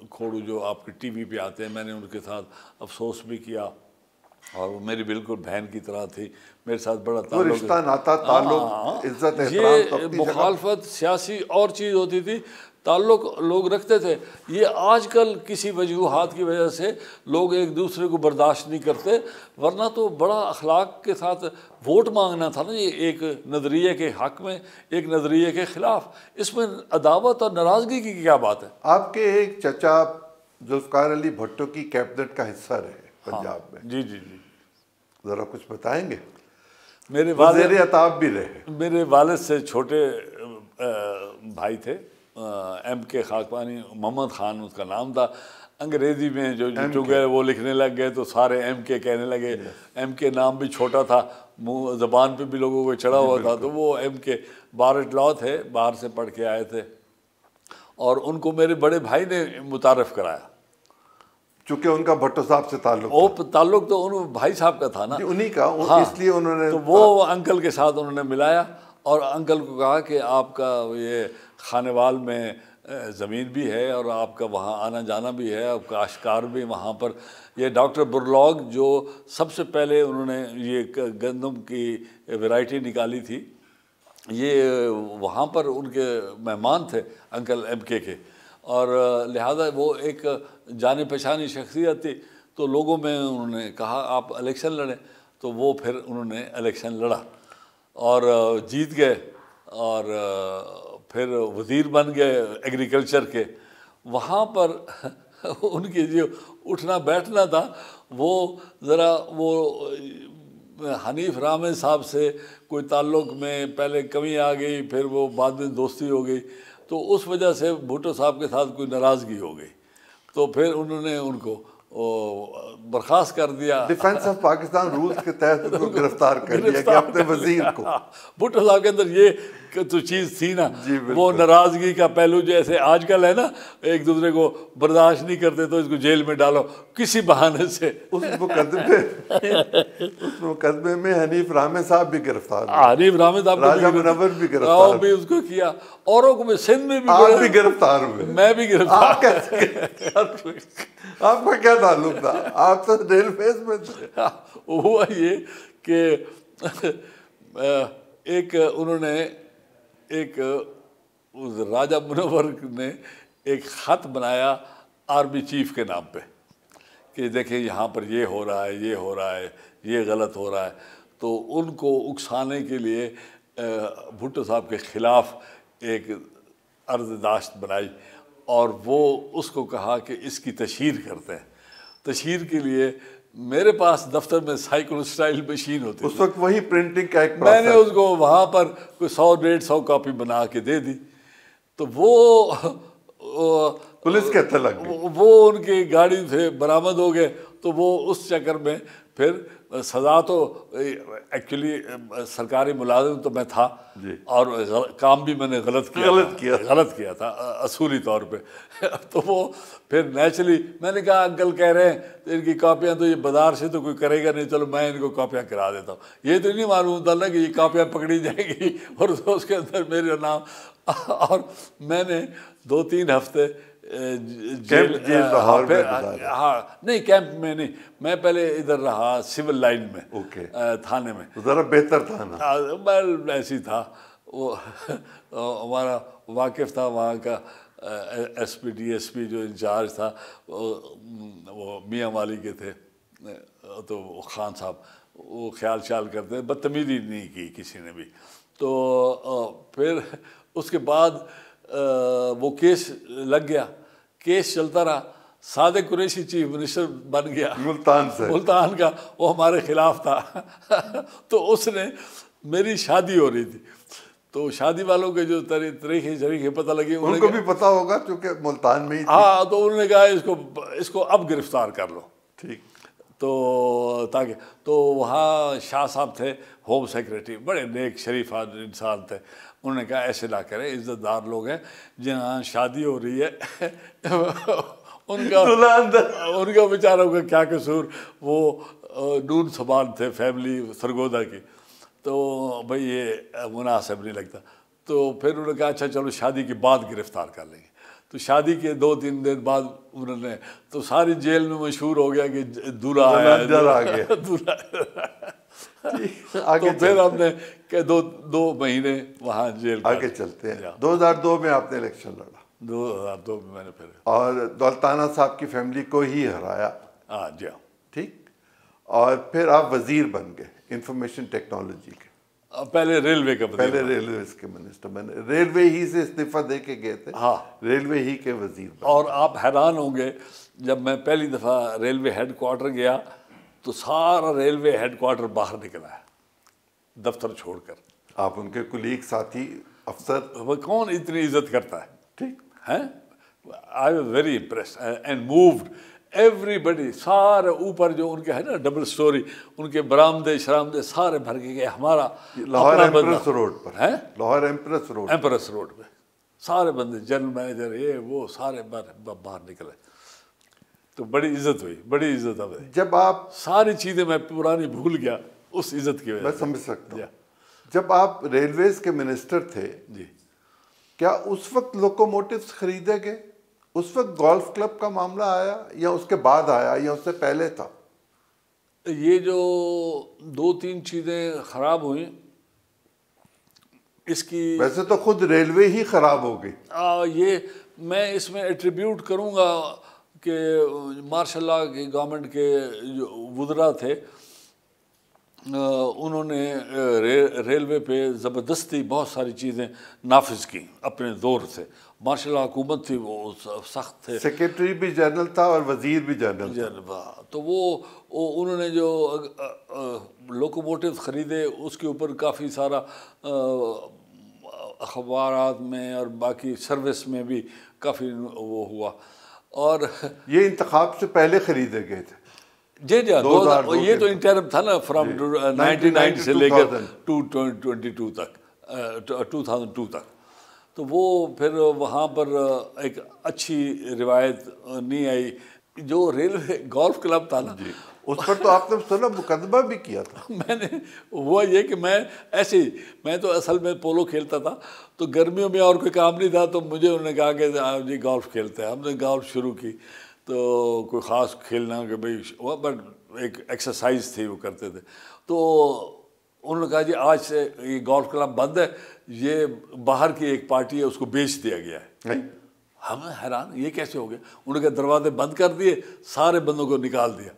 Speaker 2: کھوڑو جو آپ کے ٹی وی پہ آتے ہیں، میں نے ان کے ساتھ افسوس بھی کیا، اور وہ میری بالکل بہن کی طرح تھی، میرے ساتھ بڑا تعلق،
Speaker 1: رشتہ ناتا تعلق عزت احترام
Speaker 2: یہ
Speaker 1: تو اپنی جگہ۔
Speaker 2: مخالفت سیاسی اور چیز ہوتی تھی، تعلق لوگ رکھتے تھے۔ یہ آج کل کسی وجوہات کی وجہ سے لوگ ایک دوسرے کو برداشت نہیں کرتے، ورنہ تو بڑا اخلاق کے ساتھ ووٹ مانگنا تھا نا، یہ ایک نظریے کے حق میں، ایک نظریے کے خلاف، اس میں عداوت اور ناراضگی کی کیا بات ہے؟
Speaker 1: آپ کے ایک چچا ذوالفقار علی بھٹو کی کیبنٹ کا حصہ رہے پنجاب میں،
Speaker 2: جی جی جی،
Speaker 1: ذرا کچھ بتائیں گے؟
Speaker 2: میرے
Speaker 1: وزیر عطاب بھی رہے۔
Speaker 2: میرے والد سے چھوٹے بھائی تھے، ایم کے خاکپانی، محمد خان اس کا نام تھا، انگریزی میں جو چونکہ وہ لکھنے لگ گئے تو سارے ایم کے کہنے لگے، ایم کے نام بھی چھوٹا تھا، منہ زبان پہ بھی لوگوں کو چڑھا ہوا تھا، تو وہ ایم کے بارٹ لا تھے، باہر سے پڑھ کے آئے تھے، اور ان کو میرے بڑے بھائی نے متعارف کرایا،
Speaker 1: چونکہ ان کا بھٹو صاحب سے تعلق
Speaker 2: تو ان بھائی صاحب کا تھا نا،
Speaker 1: انہی کا، اس لیے انہوں نے،
Speaker 2: تو وہ انکل کے ساتھ انہوں نے ملایا، اور انکل کو کہا کہ آپ کا یہ خانوال میں زمین بھی ہے، اور آپ کا وہاں آنا جانا بھی ہے، آپ کا اشکار بھی وہاں پر، یہ ڈاکٹر برلاگ جو سب سے پہلے انہوں نے یہ گندم کی ورائٹی نکالی تھی، یہ وہاں پر ان کے مہمان تھے انکل ایم کے، اور لہذا وہ ایک جانے پہچانی شخصیت تھی، تو لوگوں میں انہوں نے کہا آپ الیکشن لڑیں، تو وہ پھر انہوں نے الیکشن لڑا اور جیت گئے، اور پھر وزیر بن گئے ایگریکلچر کے۔ وہاں پر ان کی جو اٹھنا بیٹھنا تھا وہ ذرا وہ حنیف رامے صاحب سے کوئی تعلق میں پہلے کمی آ گئی، پھر وہ بعد میں دوستی ہو گئی، تو اس وجہ سے بھٹو صاحب کے ساتھ کوئی ناراضگی ہو گئی، تو پھر انہوں نے ان کو برخاست کر دیا.
Speaker 1: ڈیفینس آف پاکستان رولز کے تحت ان کو گرفتار کر لیا کہ اپنے وزیر کو.
Speaker 2: بھٹو صاحب کے اندر یہ تو چیز تھی نا, وہ ناراضگی کا پہلو جیسے آج کل ہے نا, ایک دوسرے کو برداشت نہیں کرتے تو اس کو جیل میں ڈالو کسی بہانے سے.
Speaker 1: اس مقدمے میں حنیف رامے صاحب بھی گرفتار ہوئے,
Speaker 2: حنیف رامے صاحب
Speaker 1: راجہ منور بھی گرفتار
Speaker 2: بھی اس کو کیا, اوروں کو بھی سندھ میں بھی
Speaker 1: آپ بھی گرفتار ہوئے,
Speaker 2: میں بھی گرفتار.
Speaker 1: آپ کا کیا تعلق تھا, آپ تو ریلویز میں تھے.
Speaker 2: ہوا یہ کہ ایک انہوں نے ایک راجہ منور نے ایک خط بنایا آرمی چیف کے نام پہ کہ دیکھیں یہاں پر یہ ہو رہا ہے, یہ ہو رہا ہے, یہ غلط ہو رہا ہے. تو ان کو اکسانے کے لیے بھٹو صاحب کے خلاف ایک عرضداشت بنائی اور وہ اس کو کہا کہ اس کی تشہیر کرتے ہیں. تشہیر کے لیے میرے پاس دفتر میں سائیکل اسٹائل مشین ہوتی
Speaker 1: اس وقت وہی پرنٹنگ کا ایک
Speaker 2: میں نے اس کو وہاں پر کوئی 100-150 کاپی بنا کے دے دی. تو وہ
Speaker 1: پولیس کے ہاتھ لگ گئی,
Speaker 2: وہ ان کی گاڑی سے برآمد ہو گئے. تو وہ اس چکر میں پھر سزا تو ایکچولی سرکاری ملازم تو میں تھا اور کام بھی میں نے غلط کیا تھا اصولی طور پہ. تو وہ پھر نیچرلی میں نے کہا انکل کہہ رہے ہیں ان کی کاپیاں تو یہ بازار سے تو کوئی کرے گا نہیں, چلو میں ان کو کاپیاں کرا دیتا ہوں. یہ تو نہیں معلوم تھا نا کہ یہ کاپیاں پکڑی جائیں گی اور اس کے اندر میرا نام. اور میں نے 2-3 ہفتے ہاں نہیں کیمپ میں نہیں, میں پہلے ادھر رہا سول لائن میں تھانے میں.
Speaker 1: ذرا بہتر تھا نا,
Speaker 2: ایسی تھا. وہ ہمارا واقف تھا وہاں کا S P D S P جو انچارج تھا وہ میاں والی کے تھے. تو خان صاحب وہ خیال شیال کرتے ہیں, بدتمیزی نہیں کی کسی نے بھی. تو پھر اس کے بعد وہ کیس لگ گیا, کیس چلتا رہا. صادق قریشی چیف منسٹر بن گیا ملتان کا, وہ ہمارے خلاف تھا. تو اس نے میری شادی ہو رہی تھی, تو شادی والوں کے جو طریقے پتہ لگے
Speaker 1: ان کو بھی پتہ ہوگا کیونکہ ملتان میں ہی.
Speaker 2: ہاں, تو انہوں نے کہا اس کو اب گرفتار کر لو.
Speaker 1: ٹھیک.
Speaker 2: تو تاکہ تو وہاں شاہ صاحب تھے ہوم سیکریٹری, بڑے نیک شریف انسان تھے. انہوں نے کہا ایسے نہ کریں, عزت دار لوگ ہیں, جہاں شادی ہو رہی ہے ان کا بیچاروں کا کیا قصور. وہ نون سبان تھے فیملی سرگودا کی, تو بھئی یہ مناسب نہیں لگتا. تو پھر انہوں نے کہا اچھا چلو شادی کے بعد گرفتار کر لیں گے. تو شادی کے 2-3 دن بعد انہوں نے, تو ساری جیل میں مشہور ہو گیا کہ دولہا آیا. تو پھر ہم نے کہ 2 مہینے وہاں جیل.
Speaker 1: آگے چلتے ہیں. 2002 میں آپ نے الیکشن لڑا.
Speaker 2: 2002 میں نے پھر
Speaker 1: اور دولتانہ صاحب کی فیملی کو ہی ہرایا.
Speaker 2: ہاں جی ہاں.
Speaker 1: ٹھیک. اور پھر آپ وزیر بن گئے انفارمیشن ٹیکنالوجی کے.
Speaker 2: پہلے ریلوے کا,
Speaker 1: پہلے ریلویز کے منسٹر بنے, ریلوے ہی سے استعفیٰ دے کے گئے تھے.
Speaker 2: ہاں,
Speaker 1: ریلوے ہی کے وزیر بنے.
Speaker 2: اور آپ حیران ہوں گے جب میں پہلی دفعہ ریلوے ہیڈ کوارٹر گیا تو سارا ریلوے ہیڈ کوارٹر باہر نکلا ہے دفتر چھوڑ کر.
Speaker 1: آپ ان کے کولیگ ساتھی افسر,
Speaker 2: وہ کون اتنی عزت کرتا ہے.
Speaker 1: ٹھیک
Speaker 2: ہے. I was very impressed and moved. ایوری بڈی, سارے اوپر جو ان کے ہے نا ڈبل سٹوری, ان کے برآمدے شرامدے سارے بھر کے گئے. ہمارا
Speaker 1: لاہور ایمپریس روڈ پر ہے, لاہور ایمپریس
Speaker 2: روڈ پہ سارے بندے, جنرل مینیجر یہ وہ سارے باہر نکلے. تو بڑی عزت ہوئی, بڑی عزت ہوئی.
Speaker 1: جب آپ
Speaker 2: ساری چیزیں میں پرانی بھول گیا اس عزت کی وجہ سے.
Speaker 1: میں سمجھ سکتا ہوں. جب آپ ریلویز کے منسٹر تھے
Speaker 2: جی,
Speaker 1: کیا اس وقت لوکوموٹیوز خریدے گئے؟ اس وقت گولف کلب کا معاملہ آیا یا اس کے بعد آیا یا اس سے پہلے تھا؟
Speaker 2: یہ جو 2-3 چیزیں خراب ہوئیں اس کی,
Speaker 1: ویسے تو خود ریلوے ہی خراب ہو گئی.
Speaker 2: یہ میں اس میں ایٹریبیوٹ کروں گا کہ ماشاء اللہ کی گورنمنٹ کے جو وزراء تھے انہوں نے ریلوے پہ زبردستی بہت ساری چیزیں نافذ کی اپنے زور سے. ماشاء اللہ حکومت تھی وہ سخت تھے.
Speaker 1: سیکریٹری بھی جنرل تھا اور وزیر بھی جنرل تھا.
Speaker 2: تو وہ انہوں نے جو لوکوموٹیو خریدے اس کے اوپر کافی سارا اخبارات میں اور باقی سروس میں بھی کافی وہ ہوا. اور
Speaker 1: یہ انتخاب سے پہلے خریدے گئے تھے؟
Speaker 2: جی جی، یہ تو انٹرم تھا نا، فرام 99 سے لے کر 2022 تک، 2002 تک. تو وہ پھر وہاں پر ایک اچھی روایت نہیں آئی. جو ریلوے گولف کلب تھا نا،
Speaker 1: اس پر تو آپ نے سنا مقدمہ بھی کیا تھا.
Speaker 2: میں نے ہوا یہ کہ میں ایسے ہی، میں تو اصل میں پولو کھیلتا تھا، تو گرمیوں میں اور کوئی کام نہیں تھا، تو مجھے انہوں نے کہا کہ جی گولف کھیلتے ہیں. ہم نے گولف شروع کی. تو کوئی خاص کھیلنا کہ بھائی، بٹ ایک ایکسرسائز تھی وہ کرتے تھے. تو انہوں نے کہا جی آج سے یہ گولف کلب بند ہے، یہ باہر کی ایک پارٹی ہے، اس کو بیچ دیا گیا ہے. ہم حیران، یہ کیسے ہو گیا؟ انہوں نے کہا دروازے بند کر دیے، سارے بندوں کو نکال دیا.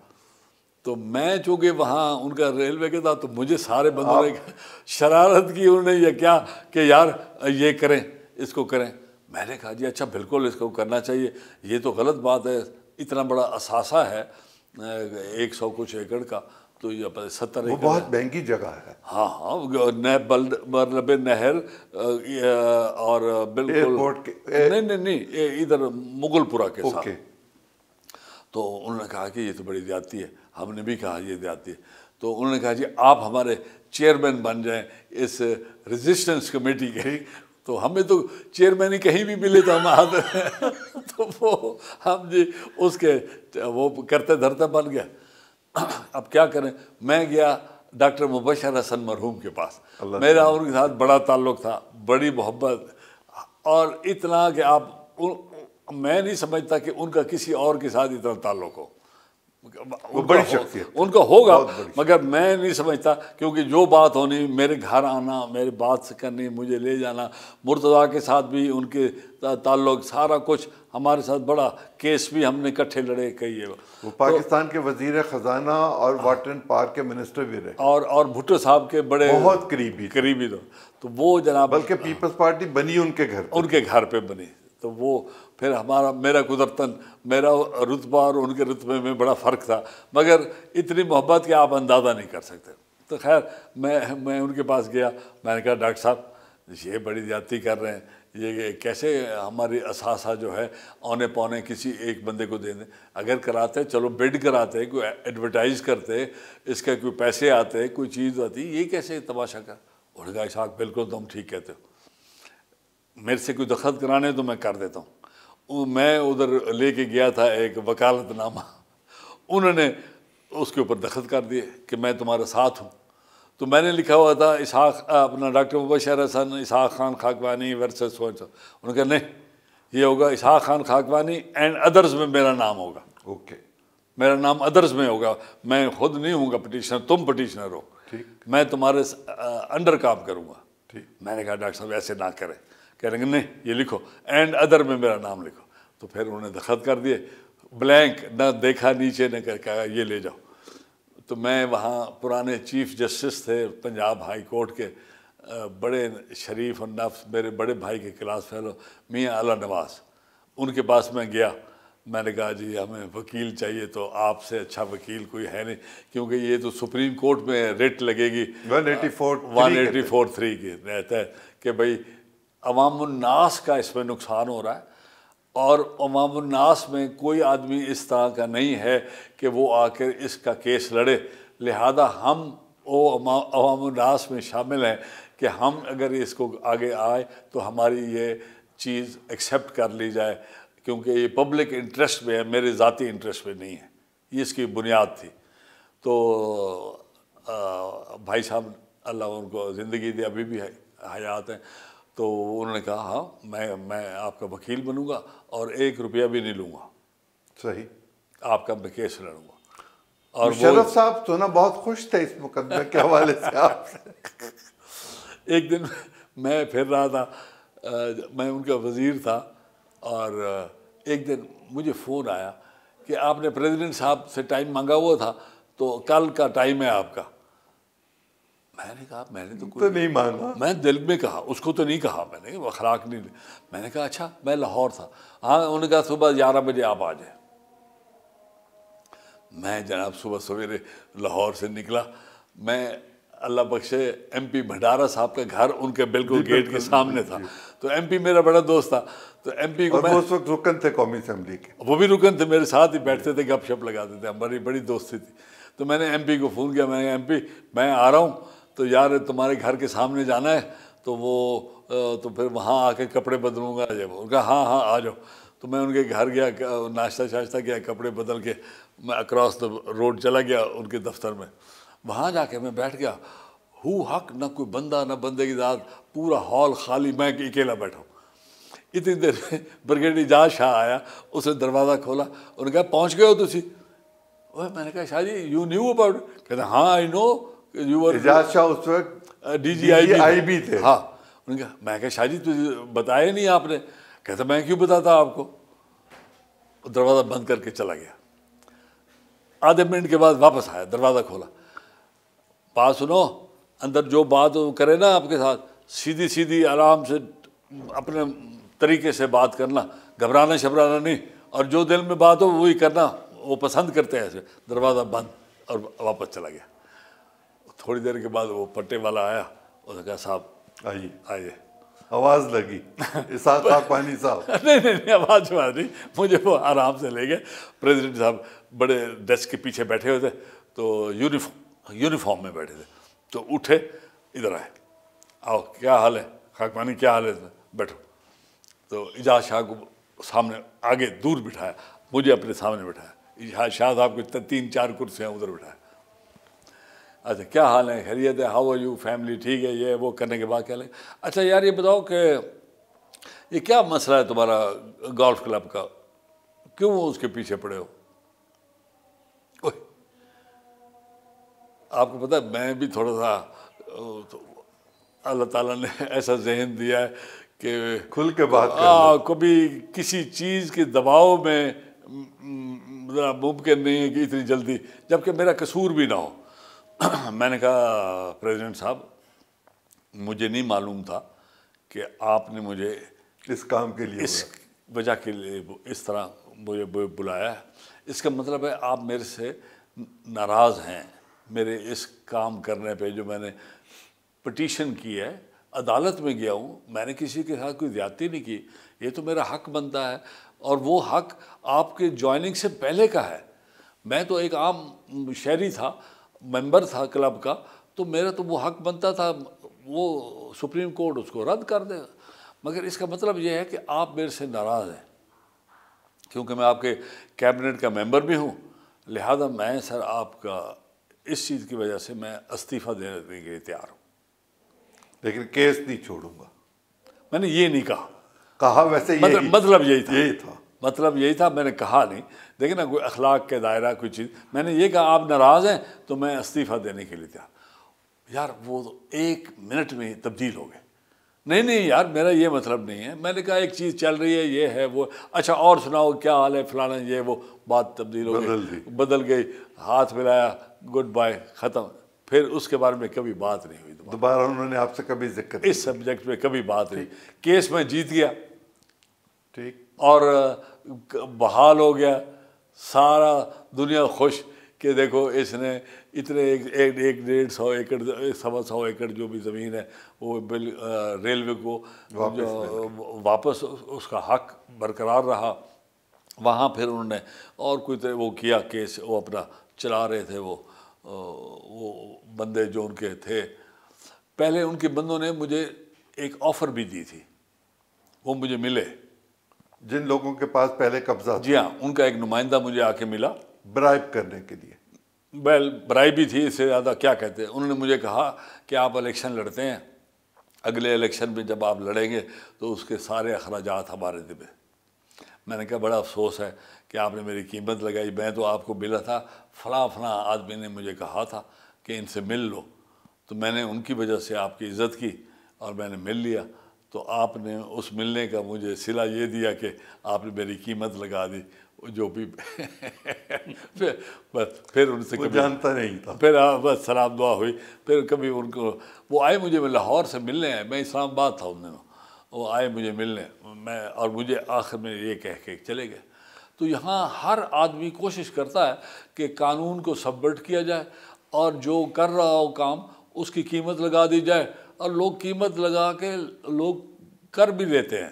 Speaker 2: تو میں چونکہ وہاں ان کا ریلوے کے تھا، تو مجھے سارے بندوں نے شرارت کی، انہوں نے یہ کیا کہ یار یہ کریں، اس کو کریں. میں نے کہا جی اچھا بالکل اس کو کرنا چاہیے، یہ تو غلط بات ہے. اتنا بڑا اثاثہ ہے 100 کچھ ایکڑ کا، تو یہ 70 ایکڑ،
Speaker 1: وہ بہت مہنگی جگہ ہے.
Speaker 2: ہاں ہاں، مطلب نہر اور بالکل نہیں ادھر مغل پورہ کے ساتھ. تو انہوں نے کہا کہ یہ تو بڑی زیادتی ہے. ہم نے بھی کہا یہ زیادتی ہے. تو انہوں نے کہا جی آپ ہمارے چیئرمین بن جائیں اس ریزسٹنس کمیٹی کے. تو ہمیں تو چیئرمین ہی کہیں بھی ملے تو ہم آتے ہیں. تو وہ ہم جی اس کے وہ کرتے دھرتے بن گیا. اب کیا کریں، میں گیا ڈاکٹر مبشر حسن مرحوم کے پاس. میرا ان کے ساتھ بڑا تعلق تھا، بڑی محبت، اور اتنا کہ آپ، میں نہیں سمجھتا کہ ان کا کسی اور کے ساتھ اتنا تعلق ہو.
Speaker 1: بڑی شخصیت
Speaker 2: ان کا ہوگا، مگر میں نہیں سمجھتا، کیونکہ جو بات ہونی، میرے گھر آنا، میری بات سے کرنی، مجھے لے جانا. مرتضیٰ کے ساتھ بھی ان کے تعلق، سارا کچھ ہمارے ساتھ، بڑا کیس بھی ہم نے اکٹھے لڑے کئی.
Speaker 1: وہ پاکستان کے وزیر خزانہ اور واٹر اینڈ پارک کے منسٹر بھی رہے،
Speaker 2: اور بھٹو صاحب کے بڑے
Speaker 1: بہت قریبی
Speaker 2: تو وہ جناب،
Speaker 1: بلکہ پیپلز پارٹی بنی ان کے
Speaker 2: گھر پہ بنی. تو وہ پھر میرا قدرتاً میرا رتبہ اور ان کے رتبے میں بڑا فرق تھا، مگر اتنی محبت کہ آپ اندازہ نہیں کر سکتے. تو خیر میں ان کے پاس گیا. میں نے کہا ڈاکٹر صاحب یہ بڑی زیادتی کر رہے ہیں، یہ کیسے ہماری اثاثہ جو ہے اونے پونے کسی ایک بندے کو دے دیں؟ اگر کراتے چلو بڈ کراتے، کوئی ایڈورٹائز کرتے، اس کے کوئی پیسے آتے، کوئی چیز آتی، یہ کیسے تماشا کر؟ انہوں نے کہا اسحاق بالکل تم ٹھیک کہتے ہو، میرے سے کوئی دخل کرانے تو میں کر دیتا ہوں. میں ادھر لے کے گیا تھا ایک وکالت نامہ، انہوں نے اس کے اوپر دخل کر دیے کہ میں تمہارے ساتھ ہوں. تو میں نے لکھا ہوا تھا اسحاق، اپنا ڈاکٹر مبشر حسن اسحاق خان خاکوانی ورسز سو. انہوں نے کہا نہیں، یہ ہوگا اسحاق خان خاکوانی اینڈ ادرز میں میرا نام ہوگا. میرا نام ادرز میں ہوگا، میں خود نہیں ہوں گا پٹیشنر، تم پٹیشنر ہو، میں تمہارے انڈر کام کروں گا. میں نے کہا ڈاکٹر صاحب ایسے نہ کریں. کہہ رہے ہیں نہیں یہ لکھو، اینڈ ادر میں میرا نام لکھو. تو پھر انہوں نے دخط کر دیے، بلینک، نہ دیکھا نیچے، نہ کہا یہ لے جاؤ. تو میں وہاں پرانے چیف جسٹس تھے پنجاب ہائی کورٹ کے، بڑے شریف اور نفس، میرے بڑے بھائی کے کلاس فیلو میاں اعلیٰ نواز، ان کے پاس میں گیا. میں نے کہا جی ہمیں وکیل چاہیے، تو آپ سے اچھا وکیل کوئی ہے نہیں، کیونکہ یہ تو سپریم کورٹ میں ریٹ لگے گی 184(3) کے رہتا ہے کہ بھئی عوام الناس کا اس میں نقصان ہو رہا ہے، اور عوام الناس میں کوئی آدمی اس طرح کا نہیں ہے کہ وہ آ کر اس کا کیس لڑے. لہذا ہم عوام الناس میں شامل ہیں کہ ہم اگر اس کو آگے آئے تو ہماری یہ چیز ایکسیپٹ کر لی جائے، کیونکہ یہ پبلک انٹرسٹ میں ہے، میرے ذاتی انٹرسٹ میں نہیں ہے. یہ اس کی بنیاد تھی. تو بھائی صاحب اللہ ان کو زندگی دے، ابھی بھی حیات ہیں، تو انہوں نے کہا ہاں میں آپ کا وکیل بنوں گا اور 1 روپیہ بھی نہیں لوں گا،
Speaker 1: صحیح،
Speaker 2: آپ کا میں کیس لڑوں گا. اور
Speaker 1: مشرف صاحب تو نا بہت خوش تھے اس مقدمے کے حوالے سے آپ سے.
Speaker 2: ایک دن میں پھر رہا تھا، میں ان کا وزیر تھا، اور ایک دن مجھے فون آیا کہ آپ نے پریزیڈنٹ صاحب سے ٹائم مانگا ہوا تھا، تو کل کا ٹائم ہے آپ کا. میں نے کہا میں نے تو
Speaker 1: نہیں مانگا،
Speaker 2: میں دل میں کہا، اس کو تو نہیں کہا، میں نے اخلاق نہیں. میں نے کہا اچھا، میں لاہور تھا. ہاں، انہوں نے کہا صبح 11 بجے آپ آ جائیں. میں جناب صبح سویرے لاہور سے نکلا. میں اللہ بخشے ایم پی بھنڈارا صاحب کا گھر ان کے بالکل گیٹ کے سامنے تھا. تو ایم پی میرا بڑا دوست تھا. تو ایم پی کو
Speaker 1: میں اس وقت رکن تھے قومی اسمبلی کے.
Speaker 2: وہ بھی رکن تھے, میرے ساتھ ہی بیٹھتے تھے, گپ شپ لگاتے تھے, ہماری بڑی دوستی تھی. تو میں نے ایم پی کو فون کیا, میں نے ایم پی میں آ رہا ہوں, تو یار تمہارے گھر کے سامنے جانا ہے, تو وہ تو پھر وہاں آ کے کپڑے بدلوں گا. جب ان کا ہاں ہاں آ جاؤ. تو میں ان کے گھر گیا, ناشتہ شاشتہ کیا, کپڑے بدل کے میں اکراس دا روڈ چلا گیا ان کے دفتر میں. وہاں جا کے میں بیٹھ گیا, ہو حق, نہ کوئی بندہ نہ بندے کی ذات, پورا ہال خالی, میں اکیلا بیٹھا ہوں. اتنی دیر میں بریگیڈیئر اعجاز شاہ آیا, اس نے دروازہ کھولا, انہوں نے کہا پہنچ گئے ہو تسی؟ میں نے کہا شاہ جی یو نیو اباؤٹ؟ کہتے ہاں آئی نو یو ور.
Speaker 1: اعجاز شاہ اس وقت
Speaker 2: ڈی جی آئی
Speaker 1: بھی تھے.
Speaker 2: ہاں. انہوں نے کہا, میں کہا شاہ جی تجھے بتایا نہیں آپ نے؟ کہتا میں کیوں بتاتا آپ کو. دروازہ بند کر کے چلا گیا. آدھے منٹ کے بعد واپس آیا, دروازہ کھولا, بات سنو, اندر جو بات وہ کرے نا آپ کے ساتھ, سیدھی سیدھی آرام سے اپنے طریقے سے بات کرنا, گھبرانا شبرانا نہیں, اور جو دل میں بات ہو وہی کرنا, وہ پسند کرتے ہیں ایسے. دروازہ بند اور واپس چلا گیا. تھوڑی دیر کے بعد وہ پٹے والا آیا, اس نے کہا صاحب آئیے.
Speaker 1: آواز لگی اسحاق خاقانی صاحب.
Speaker 2: نہیں آواز نہیں, مجھے وہ آرام سے لے گئے. پریزیڈنٹ صاحب بڑے ڈیسک کے پیچھے بیٹھے ہوئے تھے, تو یونیفارم میں بیٹھے تھے. تو اٹھے, ادھر آئے, آؤ کیا حال ہے خاقانی, کیا حال ہے, بیٹھو. تو اعجاز شاہ کو سامنے آگے دور بٹھایا, مجھے اپنے سامنے بٹھایا. شاہ صاحب کو 3-4 کرسیاں ادھر بٹھایا. اچھا کیا حال ہے, خیریت ہے, ہاؤ آر یو, فیملی ٹھیک ہے, یہ وہ کرنے کے بعد کیا لگے, اچھا یار یہ بتاؤ کہ یہ کیا مسئلہ ہے تمہارا گولف کلب کا, کیوں اس کے پیچھے پڑے ہو؟ آپ کو پتہ ہے میں بھی تھوڑا سا, اللہ تعالیٰ نے ایسا ذہن دیا ہے کہ
Speaker 1: کھل کے بات کر,
Speaker 2: کبھی کسی چیز کے دباؤ میں ذرا ممکن نہیں ہے کہ اتنی جلدی, جبکہ میرا قصور بھی نہ ہو. میں نے کہا پریزیڈنٹ صاحب مجھے نہیں معلوم تھا کہ آپ نے مجھے
Speaker 1: اس کام کے لیے,
Speaker 2: اس وجہ کے لیے اس طرح مجھے بلایا ہے. اس کا مطلب ہے آپ میرے سے ناراض ہیں میرے اس کام کرنے پہ, جو میں نے پٹیشن کی ہے, عدالت میں گیا ہوں, میں نے کسی کے ساتھ کوئی زیادتی نہیں کی, یہ تو میرا حق بنتا ہے, اور وہ حق آپ کے جوائننگ سے پہلے کا ہے. میں تو ایک عام شہری تھا, ممبر تھا کلب کا, تو میرا تو وہ حق بنتا تھا, وہ سپریم کورٹ اس کو رد کر دے. مگر اس کا مطلب یہ ہے کہ آپ میرے سے ناراض ہیں, کیونکہ میں آپ کے کیبنٹ کا ممبر بھی ہوں, لہذا میں سر آپ کا اس چیز کی وجہ سے میں استعفیٰ دینے کے لیے تیار ہوں.
Speaker 1: لیکن کیس نہیں چھوڑوں گا.
Speaker 2: میں نے یہ نہیں
Speaker 1: کہا ویسے
Speaker 2: مطلب یہی
Speaker 1: تھا.
Speaker 2: مطلب یہی تھا, میں نے کہا نہیں, دیکھیں نا کوئی اخلاق کے دائرہ کوئی چیز, میں نے یہ کہا آپ ناراض ہیں تو میں استعفیٰ دینے کے لیے تیار. یار وہ تو 1 منٹ میں تبدیل ہو گئے. نہیں یار میرا یہ مطلب نہیں ہے. میں نے کہا ایک چیز چل رہی ہے, یہ ہے وہ, اچھا اور سناؤ کیا حال ہے فلانا, یہ وہ بات تبدیل ہو گئی, بدل گئی, ہاتھ ملایا, گڈ بائے, ختم. پھر اس کے بارے میں کبھی بات نہیں ہوئی
Speaker 1: دوبارہ. انہوں نے آپ سے کبھی ذکر
Speaker 2: اس سبجیکٹ پہ کبھی بات نہیں. کیس میں جیت گیا,
Speaker 1: ٹھیک, اور
Speaker 2: بحال ہو گیا, سارا دنیا خوش کہ دیکھو اس نے اتنے 150 ایکڑ 125 ایکڑ جو بھی زمین ہے وہ ریلوے کو واپس اس کا حق برقرار رہا. وہاں پھر انہوں نے اور کوئی وہ کیا کیس, وہ اپنا چلا رہے تھے وہ بندے جو ان کے تھے. پہلے ان کے بندوں نے مجھے ایک آفر بھی دی تھی, وہ مجھے ملے,
Speaker 1: جن لوگوں کے پاس پہلے قبضہ تھا.
Speaker 2: جی ہاں, ان کا ایک نمائندہ مجھے آ کے ملا
Speaker 1: برائب کرنے کے لیے.
Speaker 2: برائی بھی تھی, اس سے زیادہ کیا کہتے ہیں. انہوں نے مجھے کہا کہ آپ الیکشن لڑتے ہیں, اگلے الیکشن میں جب آپ لڑیں گے تو اس کے سارے اخراجات ہمارے ذمہ. میں نے کہا بڑا افسوس ہے کہ آپ نے میری قیمت لگائی, میں تو آپ کو ملا تھا, فلاں آدمی نے مجھے کہا تھا کہ ان سے مل لو, تو میں نے ان کی وجہ سے آپ کی عزت کی اور میں نے مل لیا. تو آپ نے اس ملنے کا مجھے صلہ یہ دیا کہ آپ نے میری قیمت لگا دی, جو بھی پھر ان سے کبھی
Speaker 1: جانتا نہیں تھا.
Speaker 2: پھر بس سلام دعا ہوئی. پھر کبھی ان کو وہ آئے مجھے لاہور سے ملنے آئے, میں اسلام آباد تھا ان دنوں, وہ آئے مجھے ملنے, میں اور مجھے آخر میں یہ کہہ کے چلے گئے. تو یہاں ہر آدمی کوشش کرتا ہے کہ قانون کو سبورٹ کیا جائے, اور جو کر رہا ہو کام اس کی قیمت لگا دی جائے، اور لوگ قیمت لگا کے لوگ کر بھی لیتے ہیں۔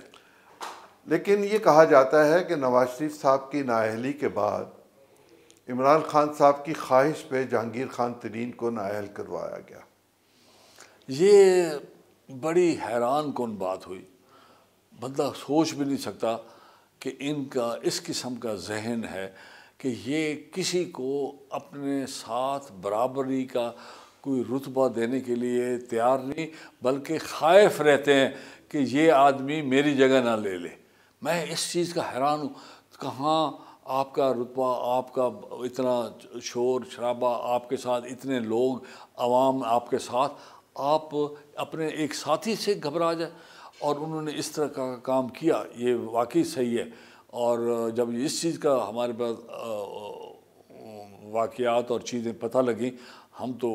Speaker 1: لیکن یہ کہا جاتا ہے کہ نواز شریف صاحب کی نااہلی کے بعد عمران خان صاحب کی خواہش پہ جہانگیر خان ترین کو نااہل کروایا گیا۔
Speaker 2: یہ بڑی حیران کن بات ہوئی، بندہ سوچ بھی نہیں سکتا کہ ان کا اس قسم کا ذہن ہے کہ یہ کسی کو اپنے ساتھ برابری کا کوئی رتبہ دینے کے لیے تیار نہیں، بلکہ خائف رہتے ہیں کہ یہ آدمی میری جگہ نہ لے لے۔ میں اس چیز کا حیران ہوں، کہاں آپ کا رتبہ، آپ کا اتنا شور شرابہ، آپ کے ساتھ اتنے لوگ، عوام آپ کے ساتھ، آپ اپنے ایک ساتھی سے گھبرا جائے، اور انہوں نے اس طرح کا کام کیا، یہ واقعی صحیح ہے۔ اور جب اس چیز کا ہمارے پاس واقعات اور چیزیں پتہ لگیں، ہم تو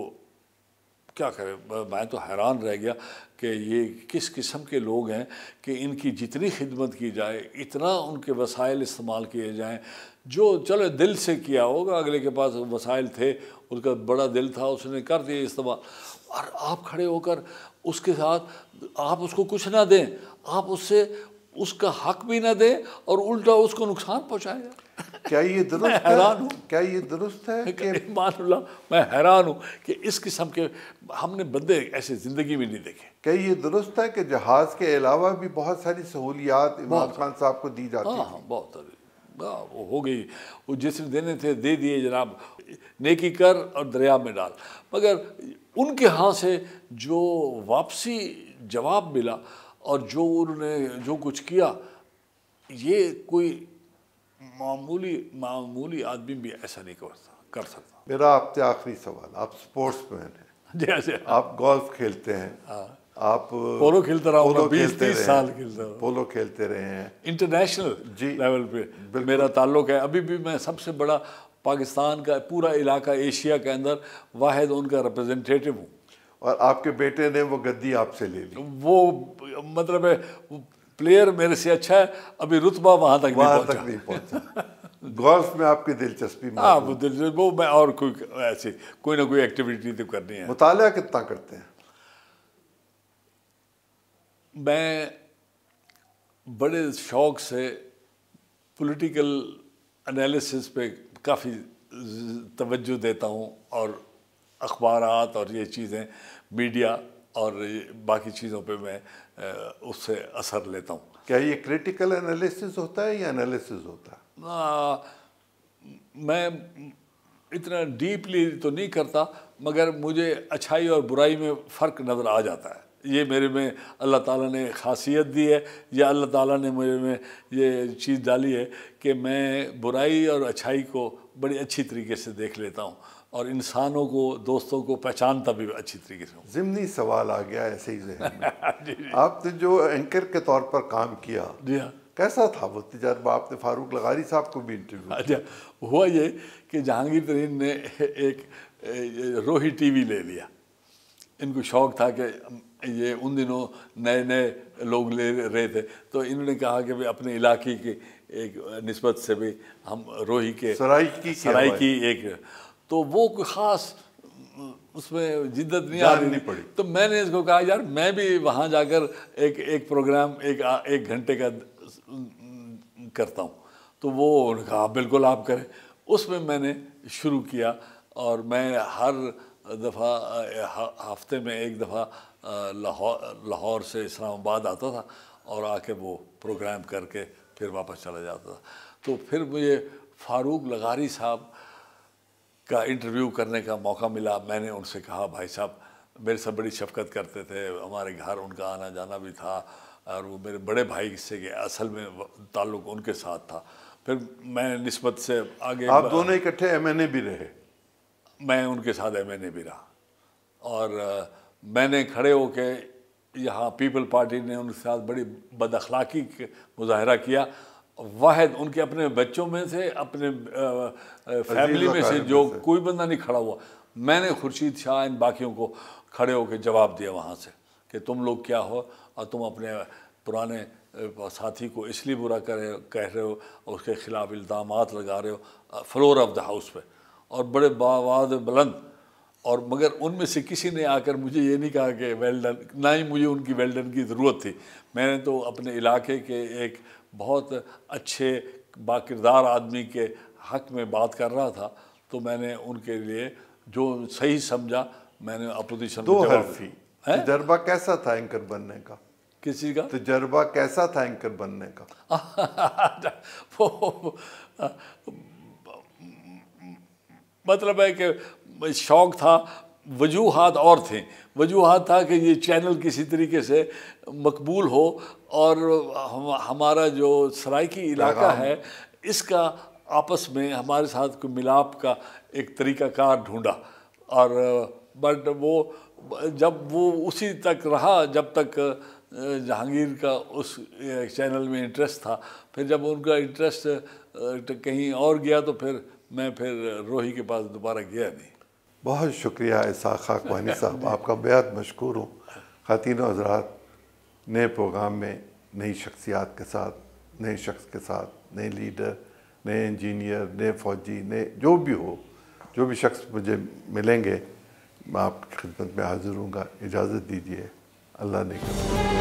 Speaker 2: کیا کریں، میں تو حیران رہ گیا کہ یہ کس قسم کے لوگ ہیں کہ ان کی جتنی خدمت کی جائے، اتنا ان کے وسائل استعمال کیے جائیں، جو چلو دل سے کیا ہوگا، اگلے کے پاس وسائل تھے، اس کا بڑا دل تھا، اس نے کر دیا استعمال، اور آپ کھڑے ہو کر اس کے ساتھ آپ اس کو کچھ نہ دیں، آپ اس سے اس کا حق بھی نہ دیں، اور الٹا اس کو نقصان پہنچائیں گے۔
Speaker 1: کیا یہ درست ہے؟
Speaker 2: حیران ہوں،
Speaker 1: کیا یہ درست ہے کہ
Speaker 2: ایمان اللہ میں حیران ہوں کہ اس قسم کے ہم نے بندے ایسے زندگی میں نہیں دیکھے۔
Speaker 1: کیا یہ درست ہے کہ جہاز کے علاوہ بھی بہت ساری سہولیات عمران خان صاحب کو دی جاتی
Speaker 2: ہاں بہت وہ ہو گئی، وہ جس نے دینے تھے دے دیے جناب، نیکی کر اور دریا میں ڈال، مگر ان کے ہاں سے جو واپسی جواب ملا اور جو انہوں نے جو کچھ کیا، یہ کوئی معمولی آدمی بھی ایسا نہیں کر سکتا۔
Speaker 1: میرا آپ سے آخری سوال، آپ سپورٹس مین ہیں،
Speaker 2: جیسے
Speaker 1: آپ گولف کھیلتے ہیں، آپ
Speaker 2: پولو کھیلتا رہا ہوں، 20-30 سال کھیلتا ہوں،
Speaker 1: پولو کھیلتے رہے ہیں
Speaker 2: انٹرنیشنل لیول پہ میرا تعلق ہے، ابھی بھی میں سب سے بڑا پاکستان کا پورا علاقہ ایشیا کے اندر واحد ان کا ریپرزنٹیٹیو ہوں۔
Speaker 1: اور آپ کے بیٹے نے وہ گدی آپ سے لے لی،
Speaker 2: وہ مطلب ہے پلیئر میرے سے اچھا ہے، ابھی رتبہ وہاں تک
Speaker 1: نہیں پہنچا۔ گولف میں آپ کی دلچسپی میں
Speaker 2: ہاں وہ میں اور کوئی ایسی کوئی نہ کوئی ایکٹیویٹی تو کرنی ہے۔
Speaker 1: مطالعہ کتنا کرتے ہیں؟
Speaker 2: میں بڑے شوق سے پولیٹیکل انالیسس پہ کافی توجہ دیتا ہوں، اور اخبارات اور یہ چیزیں، میڈیا اور باقی چیزوں پہ میں اس سے اثر لیتا ہوں۔
Speaker 1: کیا یہ کریٹیکل انالیسس ہوتا ہے یا انالیسس ہوتا ہے؟
Speaker 2: میں اتنا ڈیپلی تو نہیں کرتا، مگر مجھے اچھائی اور برائی میں فرق نظر آ جاتا ہے۔ یہ میرے میں اللہ تعالیٰ نے خاصیت دی ہے، یا اللہ تعالیٰ نے میرے میں یہ چیز ڈالی ہے کہ میں برائی اور اچھائی کو بڑی اچھی طریقے سے دیکھ لیتا ہوں، اور انسانوں کو، دوستوں کو پہچانتا بھی اچھی طریقے سے ہوں۔
Speaker 1: ضمنی سوال آ گیا ایسے ہی ذہن میں، آپ نے جو اینکر کے طور پر کام کیا،
Speaker 2: جی ہاں،
Speaker 1: کیسا تھا وہ تجربہ؟ آپ نے فاروق لغاری صاحب کو بھی انٹرویو
Speaker 2: اچھا، ہوا یہ کہ جہانگیر ترین نے ایک روہی ٹی وی لے لیا، ان کو شوق تھا کہ یہ ان دنوں نئے لوگ لے رہے تھے، تو انہوں نے کہا کہ اپنے علاقے کی ایک نسبت سے بھی ہم روہی کے سرائی کی ایک، تو وہ کوئی خاص اس میں جدت نہیں آ رہی پڑی، تو میں نے اس کو کہا یار میں بھی وہاں جا کر ایک پروگرام ایک گھنٹے کا کرتا ہوں، تو وہ انہوں نے کہا بالکل آپ کریں۔ اس میں نے شروع کیا، اور میں ہر دفعہ ہفتے میں ایک دفعہ لاہور سے اسلام آباد آتا تھا، اور آ کے وہ پروگرام کر کے پھر واپس چلا جاتا تھا۔ تو پھر مجھے فاروق لغاری صاحب کا انٹرویو کرنے کا موقع ملا۔ میں نے ان سے کہا بھائی صاحب میرے سے بڑی شفقت کرتے تھے، ہمارے گھر ان کا آنا جانا بھی تھا، اور وہ میرے بڑے بھائی سے کہ اصل میں تعلق ان کے ساتھ تھا۔ پھر میں نسبت سے آگے،
Speaker 1: آپ دونوں اکٹھے ایم این اے بھی رہے؟
Speaker 2: میں ان کے ساتھ ایم این اے بھی رہا، اور میں نے کھڑے ہو کے یہاں پیپل پارٹی نے ان کے ساتھ بڑی بد اخلاقی مظاہرہ کیا، واحد ان کے اپنے بچوں میں سے، اپنے فیملی میں سے جو کوئی بندہ نہیں کھڑا ہوا۔ میں نے خورشید شاہ ان باقیوں کو کھڑے ہو کے جواب دیا وہاں سے کہ تم لوگ کیا ہو، اور تم اپنے پرانے ساتھی کو اس لیے برا کہہ رہے ہو، اور اس کے خلاف الزامات لگا رہے ہو فلور آف دا ہاؤس پہ، اور بڑے باواز بلند اور مگر ان میں سے کسی نے آ کر مجھے یہ نہیں کہا کہ ویل ڈن، نہ ہی مجھے ان کی ویل ڈن کی ضرورت تھی. میں نے تو اپنے علاقے کے ایک بہت اچھے باکردار آدمی کے حق میں بات کر رہا تھا، تو میں نے ان کے لیے جو صحیح سمجھا میں نے اپوزیشن
Speaker 1: دو حرفی تجربہ کیسا تھا اینکر بننے کا؟
Speaker 2: کس چیز کا
Speaker 1: تجربہ کیسا تھا اینکر بننے کا؟
Speaker 2: مطلب ہے کہ شوق تھا، وجوہات اور تھیں. وجوہات تھا کہ یہ چینل کسی طریقے سے مقبول ہو اور ہمارا جو سرائکی علاقہ ہے اس کا آپس میں ہمارے ساتھ کوئی ملاپ کا ایک طریقہ کار ڈھونڈا. اور بٹ وہ جب وہ اسی تک رہا جب تک جہانگیر کا اس چینل میں انٹرسٹ تھا. پھر جب ان کا انٹرسٹ کہیں اور گیا تو پھر روحی کے پاس دوبارہ گیا نہیں.
Speaker 1: بہت شکریہ اسحاق خاکوانی صاحب، آپ کا بیعت مشکور ہوں. خواتین و حضرات، نئے پروگرام میں نئی شخصیات کے ساتھ، نئے شخص کے ساتھ، نئے لیڈر، نئے انجینئر، نئے فوجی، نئے جو بھی ہو، جو بھی شخص مجھے ملیں گے میں آپ کی خدمت میں حاضر ہوں گا. اجازت دیجیے. اللہ نے